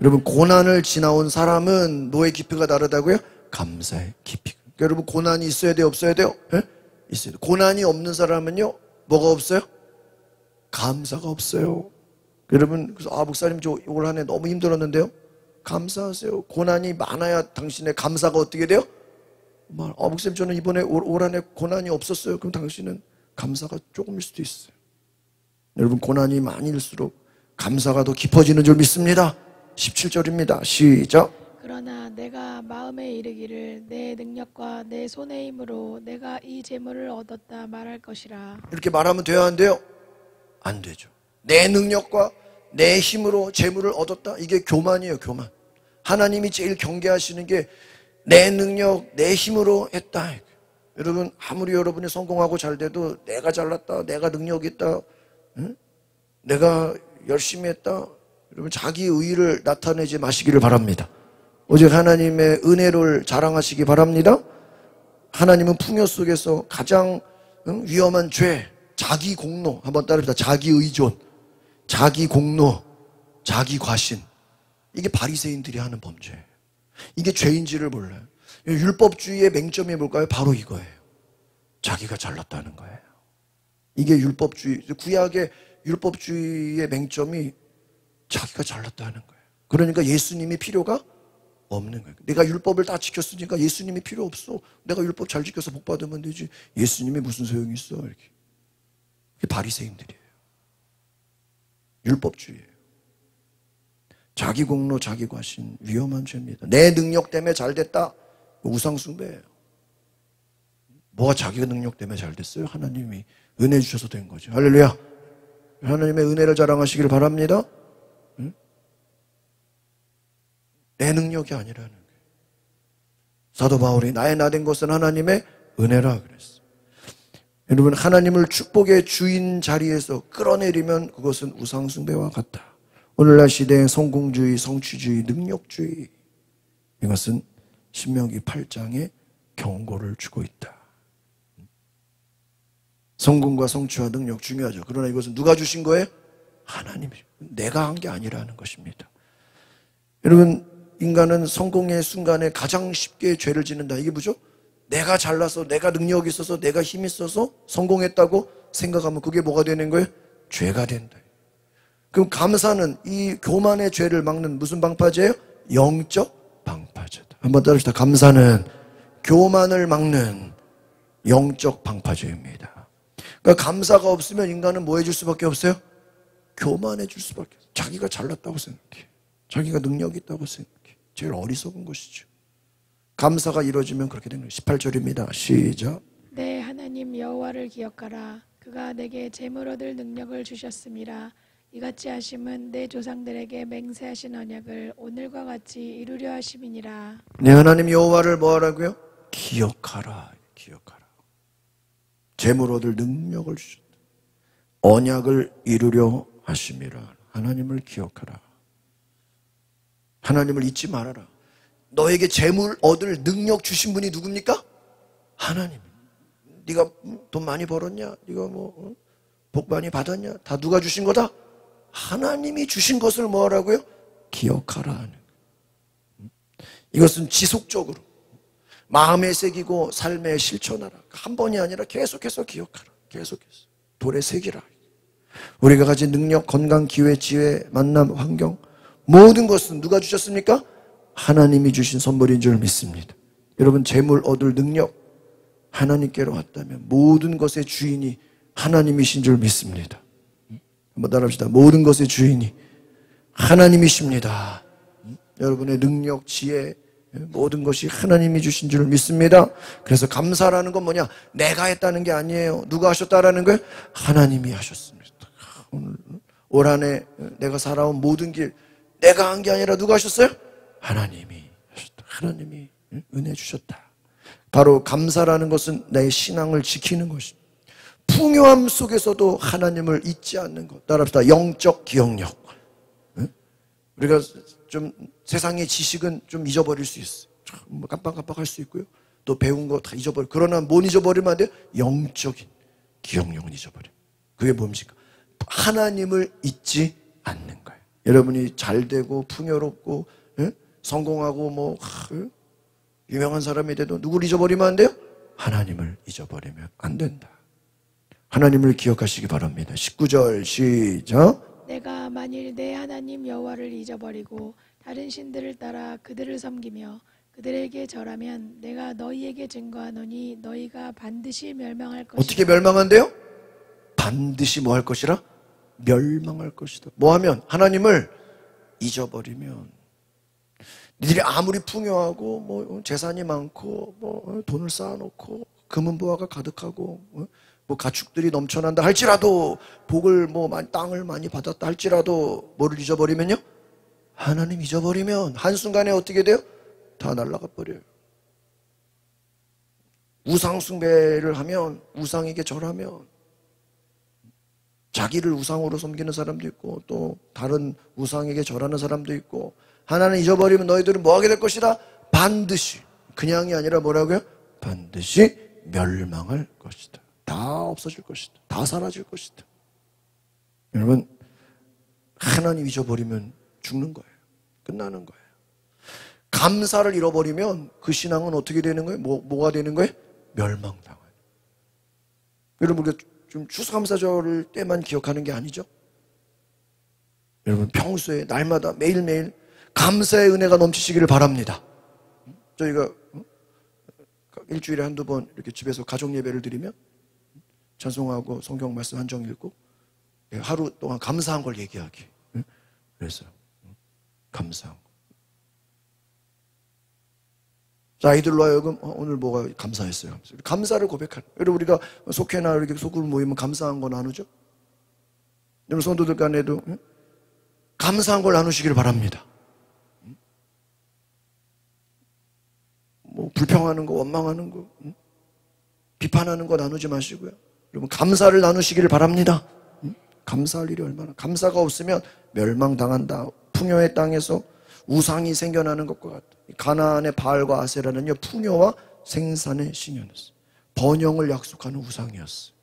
여러분, 고난을 지나온 사람은 뭐의 깊이가 다르다고요? 감사의 깊이. 그러니까 여러분, 고난이 있어야 돼요? 없어야 돼요? 예? 있어야 돼요. 고난이 없는 사람은요, 뭐가 없어요? 감사가 없어요. 여러분, 그래서 목사님 저 올 한 해 너무 힘들었는데요. 감사하세요. 고난이 많아야 당신의 감사가 어떻게 돼요? 목사님 저는 이번에 올 한 해 고난이 없었어요. 그럼 당신은 감사가 조금일 수도 있어요. 여러분, 고난이 많을수록 감사가 더 깊어지는 줄 믿습니다. 17절입니다. 시작. 그러나 내가 마음에 이르기를 내 능력과 내 손의 힘으로 내가 이 재물을 얻었다 말할 것이라. 이렇게 말하면 돼야 안 돼요? 안 되죠. 내 능력과 내 힘으로 재물을 얻었다. 이게 교만이에요. 교만. 하나님이 제일 경계하시는 게 내 능력, 내 힘으로 했다. 여러분, 아무리 여러분이 성공하고 잘 돼도 내가 잘났다, 내가 능력이 있다, 응? 내가 열심히 했다. 여러분, 자기 의의를 나타내지 마시기를 바랍니다. 오직 하나님의 은혜를 자랑하시기 바랍니다. 하나님은 풍요 속에서 가장 위험한 죄, 자기 공로, 한번 따라합시다. 자기 의존, 자기 공로, 자기 과신. 이게 바리새인들이 하는 범죄예요. 이게 죄인지를 몰라요. 율법주의의 맹점이 뭘까요? 바로 이거예요. 자기가 잘났다는 거예요. 이게 율법주의, 구약의 율법주의의 맹점이 자기가 잘났다는 거예요. 그러니까 예수님이 필요가 없는 거예요. 내가 율법을 다 지켰으니까 예수님이 필요 없어. 내가 율법 잘 지켜서 복 받으면 되지. 예수님이 무슨 소용이 있어? 이렇게. 이게 바리새인들이에요. 율법주의예요. 자기 공로, 자기 과신, 위험한 죄입니다. 내 능력 때문에 잘 됐다. 우상숭배예요. 뭐가 자기가 능력 때문에 잘 됐어요? 하나님이 은혜 주셔서 된 거죠. 할렐루야. 하나님의 은혜를 자랑하시기를 바랍니다. 응? 내 능력이 아니라는 거예요. 사도 바울이 나의 나된 것은 하나님의 은혜라 그랬어요. 여러분, 하나님을 축복의 주인 자리에서 끌어내리면 그것은 우상숭배와 같다. 오늘날 시대의 성공주의, 성취주의, 능력주의, 이것은 신명기 8장에 경고를 주고 있다. 성공과 성취와 능력 중요하죠. 그러나 이것은 누가 주신 거예요? 하나님이. 내가 한 게 아니라는 것입니다. 여러분, 인간은 성공의 순간에 가장 쉽게 죄를 짓는다. 이게 뭐죠? 내가 잘나서, 내가 능력이 있어서, 내가 힘이 있어서 성공했다고 생각하면 그게 뭐가 되는 거예요? 죄가 된다. 그럼 감사는 이 교만의 죄를 막는 무슨 방파제예요? 영적 방파제다. 한번 따라합시다. 감사는 교만을 막는 영적 방파제입니다. 그러니까 감사가 없으면 인간은 뭐 해줄 수밖에 없어요? 교만해질 수밖에 없어요. 자기가 잘났다고 생각해. 자기가 능력이 있다고 생각해. 제일 어리석은 것이죠. 감사가 이루어지면 그렇게 되는 거예요. 18절입니다. 시작. 내 하나님 여호와를 기억하라. 그가 내게 재물 얻을 능력을 주셨음이라. 이같이 하심은 내 조상들에게 맹세하신 언약을 오늘과 같이 이루려 하심이니라. 내 하나님 여호와를 뭐 하라고요? 기억하라. 기억하라. 재물 얻을 능력을 주셨다. 언약을 이루려 하심이라. 하나님을 기억하라. 하나님을 잊지 말아라. 너에게 재물 얻을 능력 주신 분이 누굽니까? 하나님. 네가 돈 많이 벌었냐? 네가 복 많이 받았냐? 다 누가 주신 거다? 하나님이 주신 것을 뭐 하라고요? 기억하라 하는 거예요. 이것은 지속적으로 마음에 새기고 삶에 실천하라. 한 번이 아니라 계속해서 기억하라. 계속해서 돌에 새기라. 우리가 가진 능력, 건강, 기회, 지혜, 만남, 환경, 모든 것은 누가 주셨습니까? 하나님이 주신 선물인 줄 믿습니다. 여러분, 재물 얻을 능력 하나님께로 왔다면 모든 것의 주인이 하나님이신 줄 믿습니다. 한번 따라합시다. 모든 것의 주인이 하나님이십니다. 여러분의 능력, 지혜, 모든 것이 하나님이 주신 줄 믿습니다. 그래서 감사라는 건 뭐냐? 내가 했다는 게 아니에요. 누가 하셨다라는 거예요? 하나님이 하셨습니다. 올 한 해 내가 살아온 모든 길 내가 한 게 아니라 누가 하셨어요? 하나님이 하셨다. 하나님이 은혜 주셨다. 바로 감사라는 것은 내 신앙을 지키는 것입니다. 풍요함 속에서도 하나님을 잊지 않는 것. 따라합시다. 영적 기억력. 우리가 좀 세상의 지식은 좀 잊어버릴 수 있어요. 뭐 깜빡깜빡할 수 있고요. 또 배운 거 다 잊어버려. 그러나 못 잊어버리면 안 돼요? 영적인 기억력은 잊어버려. 그게 뭡니까? 하나님을 잊지 않는 거예요. 여러분이 잘 되고 풍요롭고 성공하고 뭐 유명한 사람이 돼도 누구를 잊어버리면 안 돼요? 하나님을 잊어버리면 안 된다. 하나님을 기억하시기 바랍니다. 19절 시작. 내가 만일 내 하나님 여호와를 잊어버리고 다른 신들을 따라 그들을 섬기며 그들에게 절하면 내가 너희에게 증거하노니 너희가 반드시 멸망할 것이다. 어떻게 멸망한대요? 반드시 뭐 할 것이라? 멸망할 것이다. 뭐 하면? 하나님을 잊어버리면. 니들이 아무리 풍요하고 뭐 재산이 많고 뭐 돈을 쌓아놓고 금은보화가 가득하고 뭐 가축들이 넘쳐난다 할지라도, 복을 뭐 땅을 많이 받았다 할지라도 뭐를 잊어버리면요? 하나님 잊어버리면 한순간에 어떻게 돼요? 다 날아가 버려요. 우상 숭배를 하면, 우상에게 절하면, 자기를 우상으로 섬기는 사람도 있고 또 다른 우상에게 절하는 사람도 있고, 하나님 잊어버리면 너희들은 뭐 하게 될 것이다? 반드시, 그냥이 아니라 뭐라고요? 반드시 멸망할 것이다. 다 없어질 것이다. 다 사라질 것이다. 여러분, 하나님 잊어버리면 죽는 거예요. 끝나는 거예요. 감사를 잃어버리면 그 신앙은 어떻게 되는 거예요? 뭐가 되는 거예요? 멸망당하는. 여러분, 우리가 좀 추수감사절 때만 기억하는 게 아니죠. 여러분, 평소에 날마다 매일매일 감사의 은혜가 넘치시기를 바랍니다. 저희가 일주일에 한두 번 이렇게 집에서 가족 예배를 드리면 찬송하고 성경 말씀 한정 읽고 하루 동안 감사한 걸 얘기하기. 그래서 감사한 거. 자, 아이들로 하여금 오늘 뭐가 감사했어요. 감사를 고백하는. 여러분, 우리가 속회나 이렇게 소그룹 모이면 감사한 거 나누죠. 여러분, 성도들 간에도 감사한 걸 나누시길 바랍니다. 뭐 불평하는 거, 원망하는 거, 비판하는 거 나누지 마시고요. 여러분, 감사를 나누시기를 바랍니다. 감사할 일이 얼마나. 감사가 없으면 멸망당한다. 풍요의 땅에서 우상이 생겨나는 것과 같다. 가나안의 바알과 아세라는요, 풍요와 생산의 신이었어요. 번영을 약속하는 우상이었어요.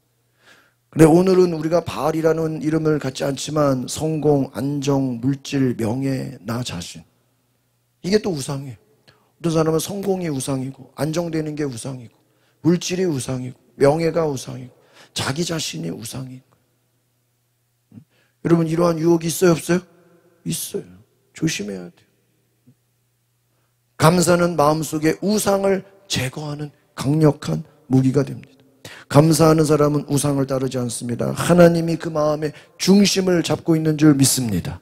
근데 오늘은 우리가 바알이라는 이름을 갖지 않지만 성공, 안정, 물질, 명예, 나 자신, 이게 또 우상이에요. 어떤 사람은 성공이 우상이고, 안정되는 게 우상이고, 물질이 우상이고, 명예가 우상이고, 자기 자신이 우상이고. 여러분, 이러한 유혹이 있어요, 없어요? 있어요. 조심해야 돼요. 감사는 마음속에 우상을 제거하는 강력한 무기가 됩니다. 감사하는 사람은 우상을 따르지 않습니다. 하나님이 그 마음의 중심을 잡고 있는 줄 믿습니다.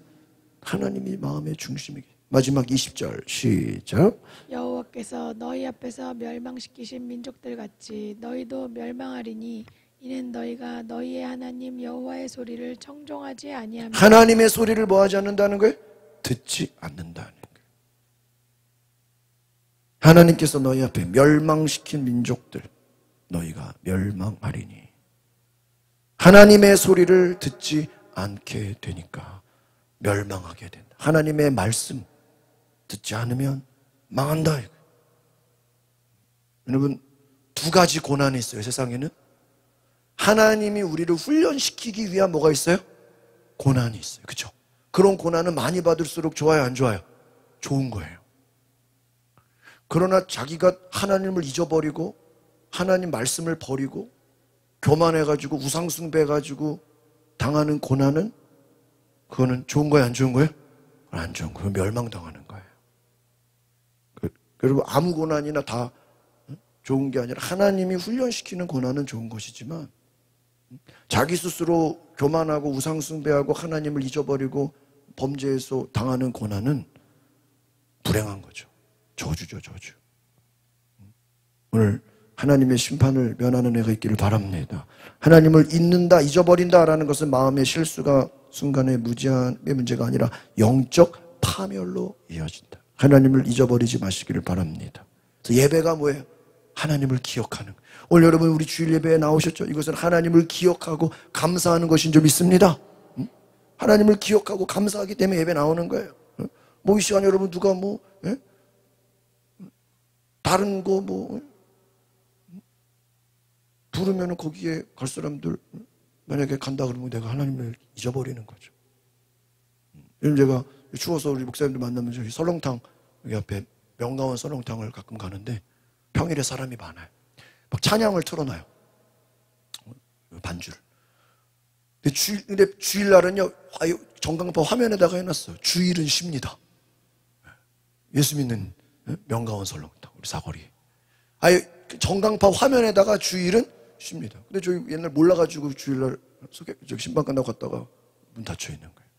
하나님이 마음의 중심이기. 마지막 20절 시작. 여호와께서 너희 앞에서 멸망시키신 민족들 같이 너희도 멸망하리니 이는 너희가 너희의 하나님 여호와의 소리를 청종하지 아니하며. 하나님의 소리를 뭐 하지 않는다는 거예요? 듣지 않는다는 거예요. 하나님께서 너희 앞에 멸망시킨 민족들, 너희가 멸망하리니. 하나님의 소리를 듣지 않게 되니까 멸망하게 된다. 하나님의 말씀 듣지 않으면 망한다. 여러분, 두 가지 고난이 있어요, 세상에는. 하나님이 우리를 훈련시키기 위한 뭐가 있어요? 고난이 있어요. 그렇죠? 그런 고난은 많이 받을수록 좋아요, 안 좋아요? 좋은 거예요. 그러나 자기가 하나님을 잊어버리고 하나님 말씀을 버리고 교만해가지고 우상숭배해가지고 당하는 고난은, 그거는 좋은 거예요, 안 좋은 거예요? 안 좋은 거예요. 멸망당하는 거예요. 여러분, 아무 고난이나 다 좋은 게 아니라 하나님이 훈련시키는 고난은 좋은 것이지만, 자기 스스로 교만하고 우상숭배하고 하나님을 잊어버리고 범죄에서 당하는 고난은 불행한 거죠. 저주죠, 저주. 오늘 하나님의 심판을 면하는 애가 있기를 바랍니다. 하나님을 잊는다, 잊어버린다라는 것은 마음의 실수가 순간의 무지함의 문제가 아니라 영적 파멸로 이어진다. 하나님을 잊어버리지 마시기를 바랍니다. 그래서 예배가 뭐예요? 하나님을 기억하는. 오늘 여러분, 우리 주일 예배에 나오셨죠? 이것은 하나님을 기억하고 감사하는 것인 줄 믿습니다. 하나님을 기억하고 감사하기 때문에 예배 나오는 거예요. 뭐 이 시간 여러분 누가 뭐 예? 다른 거 뭐 부르면은 거기에 갈 사람들 만약에 간다 그러면 내가 하나님을 잊어버리는 거죠. 요즘 제가 추워서 우리 목사님들 만나면 저기 설렁탕 여기 앞에 명가원 설렁탕을 가끔 가는데 평일에 사람이 많아요. 막 찬양을 틀어놔요. 반주를. 근데 주일날은요, 전광판 화면에다가 해놨어요. 주일은 쉽니다. 예수 믿는 명가원 설렁탕, 우리 사거리에. 전광판 화면에다가 주일은 쉽니다. 근데 저희 옛날 몰라가지고 주일날 신방 끝나고 갔다가 문 닫혀 있는 거예요.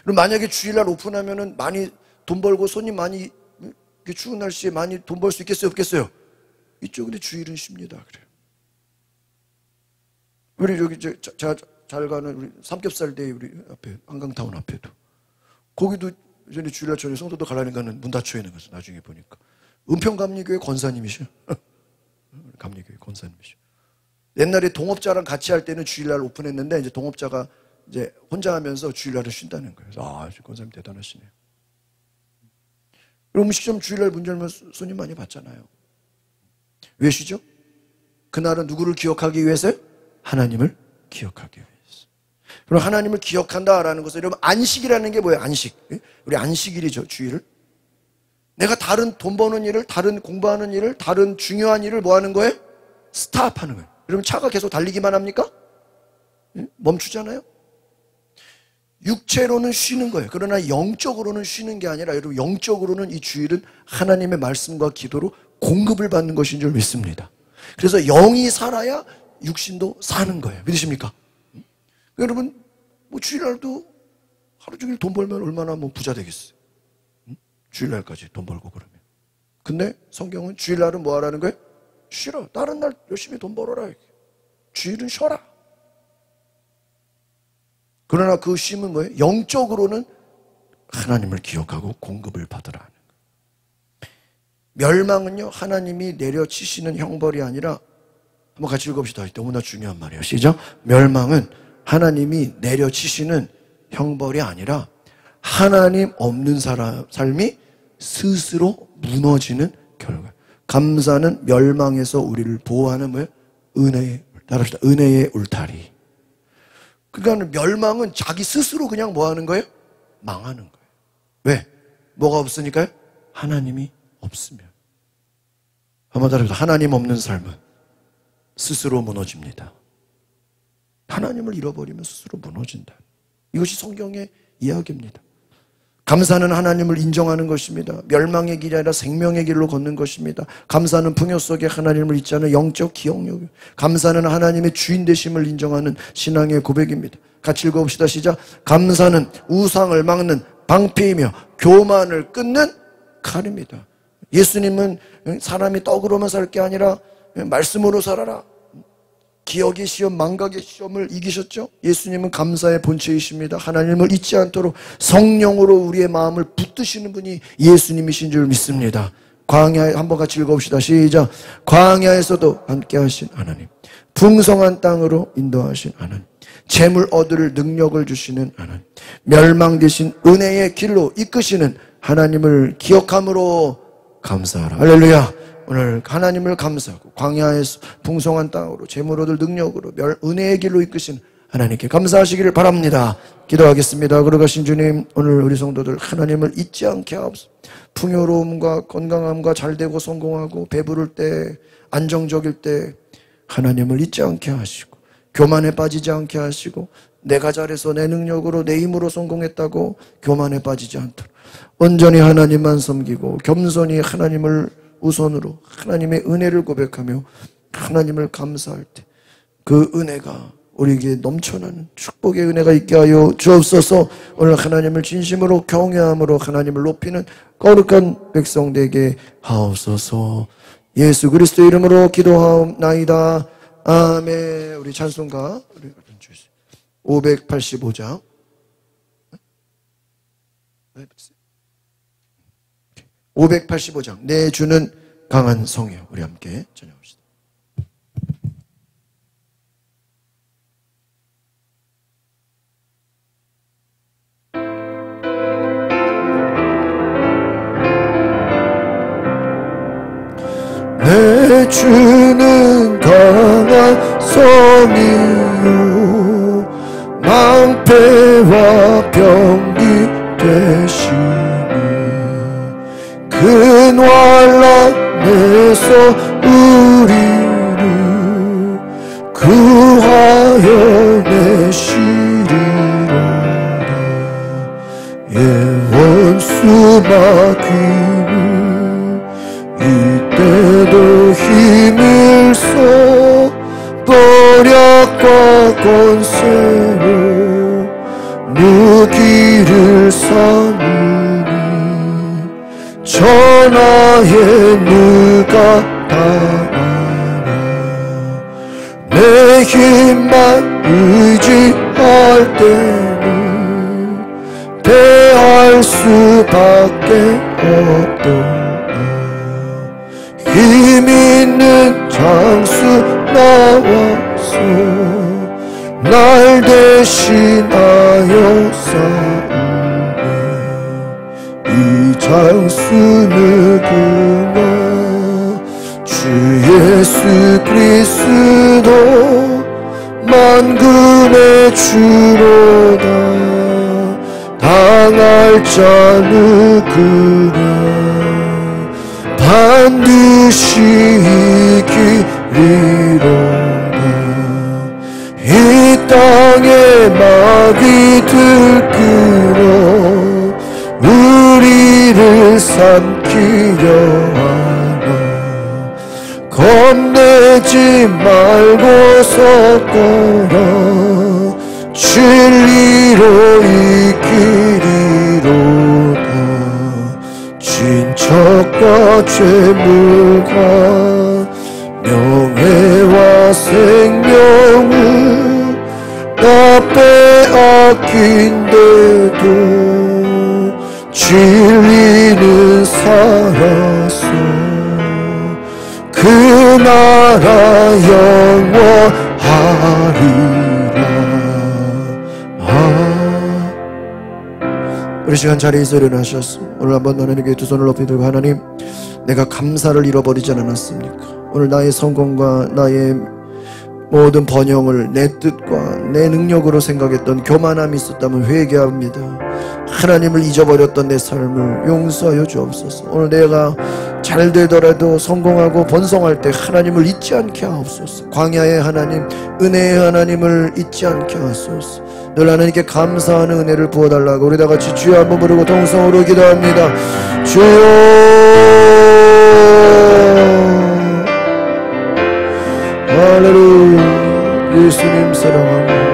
그럼 만약에 주일날 오픈하면은 많이 돈 벌고 손님 많이, 추운 날씨에 많이 돈 벌 수 있겠어요? 없겠어요? 있죠. 근데 주일은 쉽니다. 그래요. 우리 저기 제가 잘 가는 우리 삼겹살대에 우리 앞에 한강타운 앞에도 거기도 전에 주일날 저녁에 성도도 가려니까는 문 닫혀 있는 거죠. 나중에 보니까 은평감리교회 권사님이셔. 감리교회 권사님이셔. 옛날에 동업자랑 같이 할 때는 주일날 오픈했는데 이제 동업자가 이제 혼자 하면서 주일날을 쉰다는 거예요. 그래서 권사님 대단하시네요. 그럼 음식점 주일날 문 열면 손님 많이 받잖아요. 왜 쉬죠? 그날은 누구를 기억하기 위해서요? 하나님을 기억하기 위해서. 그럼 하나님을 기억한다라는 것은 여러분 안식이라는 게 뭐예요? 안식. 우리 안식일이죠. 주일을. 내가 다른 돈 버는 일을, 다른 공부하는 일을, 다른 중요한 일을 뭐 하는 거예요? 스탑하는 거예요. 여러분 차가 계속 달리기만 합니까? 멈추잖아요. 육체로는 쉬는 거예요. 그러나 영적으로는 쉬는 게 아니라 여러분 영적으로는 이 주일은 하나님의 말씀과 기도로 공급을 받는 것인 줄 믿습니다. 그래서 영이 살아야 육신도 사는 거예요. 믿으십니까? 여러분 뭐 주일날도 하루 종일 돈 벌면 얼마나 뭐 부자 되겠어요. 주일날까지 돈 벌고 그러면. 근데 성경은 주일날은 뭐 하라는 거예요? 쉬라. 다른 날 열심히 돈 벌어라. 주일은 쉬어라. 그러나 그 쉼은 뭐예요? 영적으로는 하나님을 기억하고 공급을 받으라 하는 거예요. 멸망은요, 하나님이 내려치시는 형벌이 아니라, 한번 같이 읽어봅시다. 너무나 중요한 말이에요. 시작. 멸망은 하나님이 내려치시는 형벌이 아니라 하나님 없는 삶이 스스로 무너지는 결과. 감사는 멸망에서 우리를 보호하는 뭐예요? 은혜의, 따라합시다. 은혜의 울타리. 그러니까 멸망은 자기 스스로 그냥 뭐 하는 거예요? 망하는 거예요. 왜? 뭐가 없으니까요? 하나님이 없으면. 한번 따라합시다. 하나님 없는 삶은 스스로 무너집니다. 하나님을 잃어버리면 스스로 무너진다. 이것이 성경의 이야기입니다. 감사는 하나님을 인정하는 것입니다. 멸망의 길이 아니라 생명의 길로 걷는 것입니다. 감사는 풍요 속에 하나님을 잊지 않은 영적 기억력. 감사는 하나님의 주인 되심을 인정하는 신앙의 고백입니다. 같이 읽어봅시다. 시작. 감사는 우상을 막는 방패이며 교만을 끊는 칼입니다. 예수님은 사람이 떡으로만 살 게 아니라 말씀으로 살아라. 기억의 시험, 망각의 시험을 이기셨죠? 예수님은 감사의 본체이십니다. 하나님을 잊지 않도록 성령으로 우리의 마음을 붙드시는 분이 예수님이신 줄 믿습니다. 광야에 한번 같이 읽어봅시다. 시작. 광야에서도 함께 하신 하나님, 풍성한 땅으로 인도하신 하나님, 재물 얻을 능력을 주시는 하나님, 멸망되신 은혜의 길로 이끄시는 하나님을 기억함으로 감사하라. 할렐루야. 오늘 하나님을 감사하고 광야에서 풍성한 땅으로 재물 얻을 능력으로 은혜의 길로 이끄신 하나님께 감사하시기를 바랍니다. 기도하겠습니다. 걸어가신 주님, 오늘 우리 성도들 하나님을 잊지 않게 하옵소서. 풍요로움과 건강함과 잘되고 성공하고 배부를 때, 안정적일 때 하나님을 잊지 않게 하시고, 교만에 빠지지 않게 하시고, 내가 잘해서 내 능력으로 내 힘으로 성공했다고 교만에 빠지지 않도록 온전히 하나님만 섬기고 겸손히 하나님을 우선으로 하나님의 은혜를 고백하며 하나님을 감사할 때 그 은혜가 우리에게 넘쳐나는 축복의 은혜가 있게 하여 주옵소서. 오늘 하나님을 진심으로 경외함으로 하나님을 높이는 거룩한 백성 되게 하옵소서. 예수 그리스도 이름으로 기도하옵나이다. 아멘. 우리 찬송가 585장 585장 내 주는 강한 성이요. 우리 함께 전해봅시다. 주는 강한 성이요 낭패와 병기 되시니 큰 환난에서 우리를 구하여 내시리로다. 원수 막음을 이때도 힘을 써 번약과 권세로 무기를 삼으니 천하의 누가 당하나 내 힘만 의지할 때는 대할 수밖에 없도다. 힘 있는 장수 나와서 날 대신하여 싸우네. 이 장수 누구나 주 예수 그리스도 만군의 주로다. 당할 자 누구나 반드시 이기리로다. 이 땅에 마귀 들끓어 우리를 삼키려 하나 겁내지 말고 섰거라. 진리로 이기리로다. 친척과 재물과 명예와 생명을 다 빼앗긴데도 진리는 살아서 그 나라 영원하리라. 우리 시간 자리에서 일어나셨습니다. 오늘 한번 하나님께 두 손을 높이 들고 하나님, 내가 감사를 잃어버리지 않았습니까? 오늘 나의 성공과 나의 모든 번영을 내 뜻과 내 능력으로 생각했던 교만함이 있었다면 회개합니다. 하나님을 잊어버렸던 내 삶을 용서하여 주옵소서. 오늘 내가 잘 되더라도 성공하고 번성할 때 하나님을 잊지 않게 하옵소서. 광야의 하나님, 은혜의 하나님을 잊지 않게 하옵소서. 늘 하나님께 감사하는 은혜를 부어달라고 우리 다같이 주여 한번 부르고 동성으로 기도합니다. 주여. 할렐루야. 예수님 사랑합니다.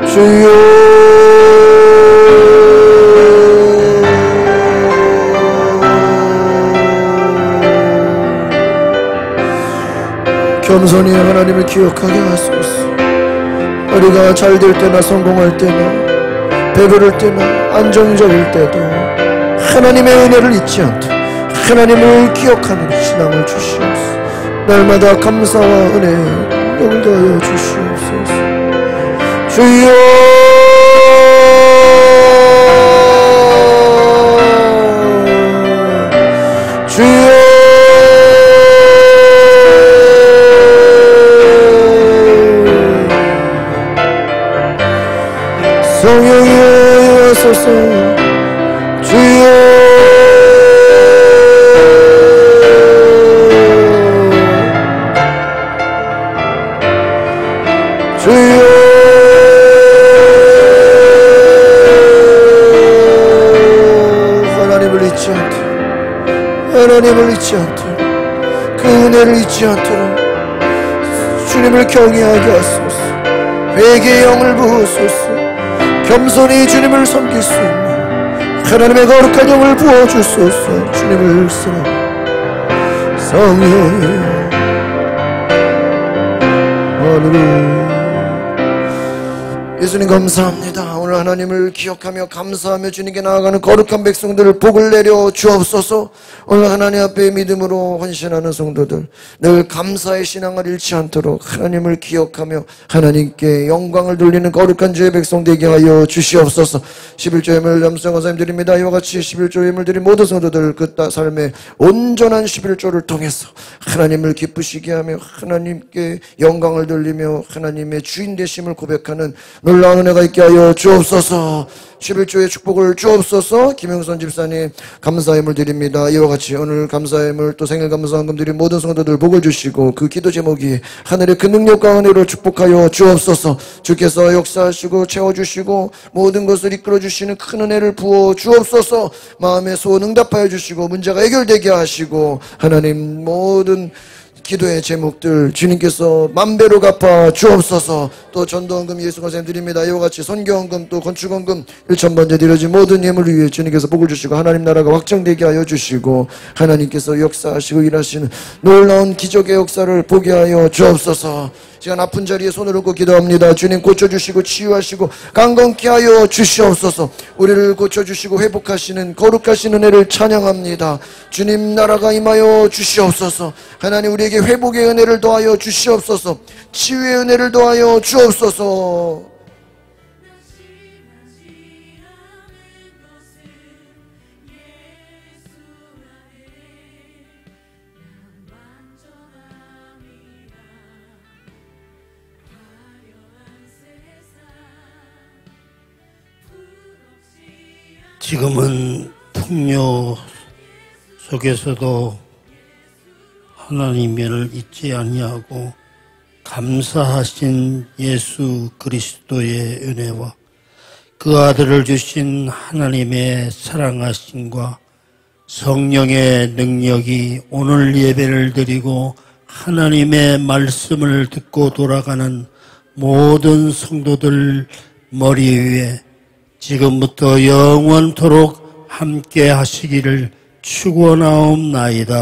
주여. 겸손히 하나님을 기억하게 하소서. 우리가 잘 될 때나 성공할 때나 배부를 때나 안정적일 때도 하나님의 은혜를 잊지 않도록 하나님을 기억하는 신앙을 주시옵소서. 날마다 감사와 은혜에 용도하여 주시옵소서. 주여. 주여. 성령이 오소서. 주여. 주여. 하나님을 잊지 않도록 하나님을 잊지 않도록 그 은혜를 잊지 않도록 주님을 경외하게 하소서. 회개의 영을 부으소서. 겸손히 주님을 섬길 수 있는 하나님의 거룩한 영을 부어주소서. 주님을 사랑 성령이여. 할렐루야. 예수님 감사합니다. 오늘 하나님을 기억하며 감사하며 주님께 나아가는 거룩한 백성들 복을 내려 주옵소서. 오늘 하나님 앞에 믿음으로 헌신하는 성도들 늘 감사의 신앙을 잃지 않도록 하나님을 기억하며 하나님께 영광을 돌리는 거룩한 주의 백성 되게 하여 주시옵소서. 11조 예물 감사 감사드립니다. 이와 같이 11조 예물 드린 모든 성도들 그 삶의 온전한 11조를 통해서 하나님을 기쁘시게 하며 하나님께 영광을 돌리며 하나님의 주인 되심을 고백하는 놀라운 은혜가 있게 하여 주옵소서. 11조의 축복을 주옵소서. 김영선 집사님 감사의 예물 드립니다. 이와 같이 오늘 감사의 예물 또 생일 감사헌금 드린 모든 성도들 복을 주시고 그 기도 제목이 하늘의 그 능력과 은혜로 축복하여 주옵소서. 주께서 역사하시고 채워주시고 모든 것을 이끌어 주시는 큰 은혜를 부어 주옵소서. 마음의 소원 응답하여 주시고 문제가 해결되게 하시고 하나님 모든 기도의 제목들 주님께서 만배로 갚아 주옵소서. 또 전도헌금 예수 감사님 드립니다. 이와 같이 선교헌금 또 건축헌금 1,000번째 드려진 모든 예물을 위해 주님께서 복을 주시고 하나님 나라가 확정되게 하여 주시고 하나님께서 역사하시고 일하시는 놀라운 기적의 역사를 보게 하여 주옵소서. 시간 아픈 자리에 손을 얹고 기도합니다. 주님 고쳐주시고 치유하시고 강건케 하여 주시옵소서. 우리를 고쳐주시고 회복하시는 거룩하신 은혜를 찬양합니다. 주님 나라가 임하여 주시옵소서. 하나님 우리에게 회복의 은혜를 더하여 주시옵소서. 치유의 은혜를 더하여 주옵소서. 지금은 풍요 속에서도 하나님을 잊지 아니하고 감사하신 예수 그리스도의 은혜와 그 아들을 주신 하나님의 사랑하심과 성령의 능력이 오늘 예배를 드리고 하나님의 말씀을 듣고 돌아가는 모든 성도들 머리 위에 지금부터 영원토록 함께 하시기를 축원하옵나이다.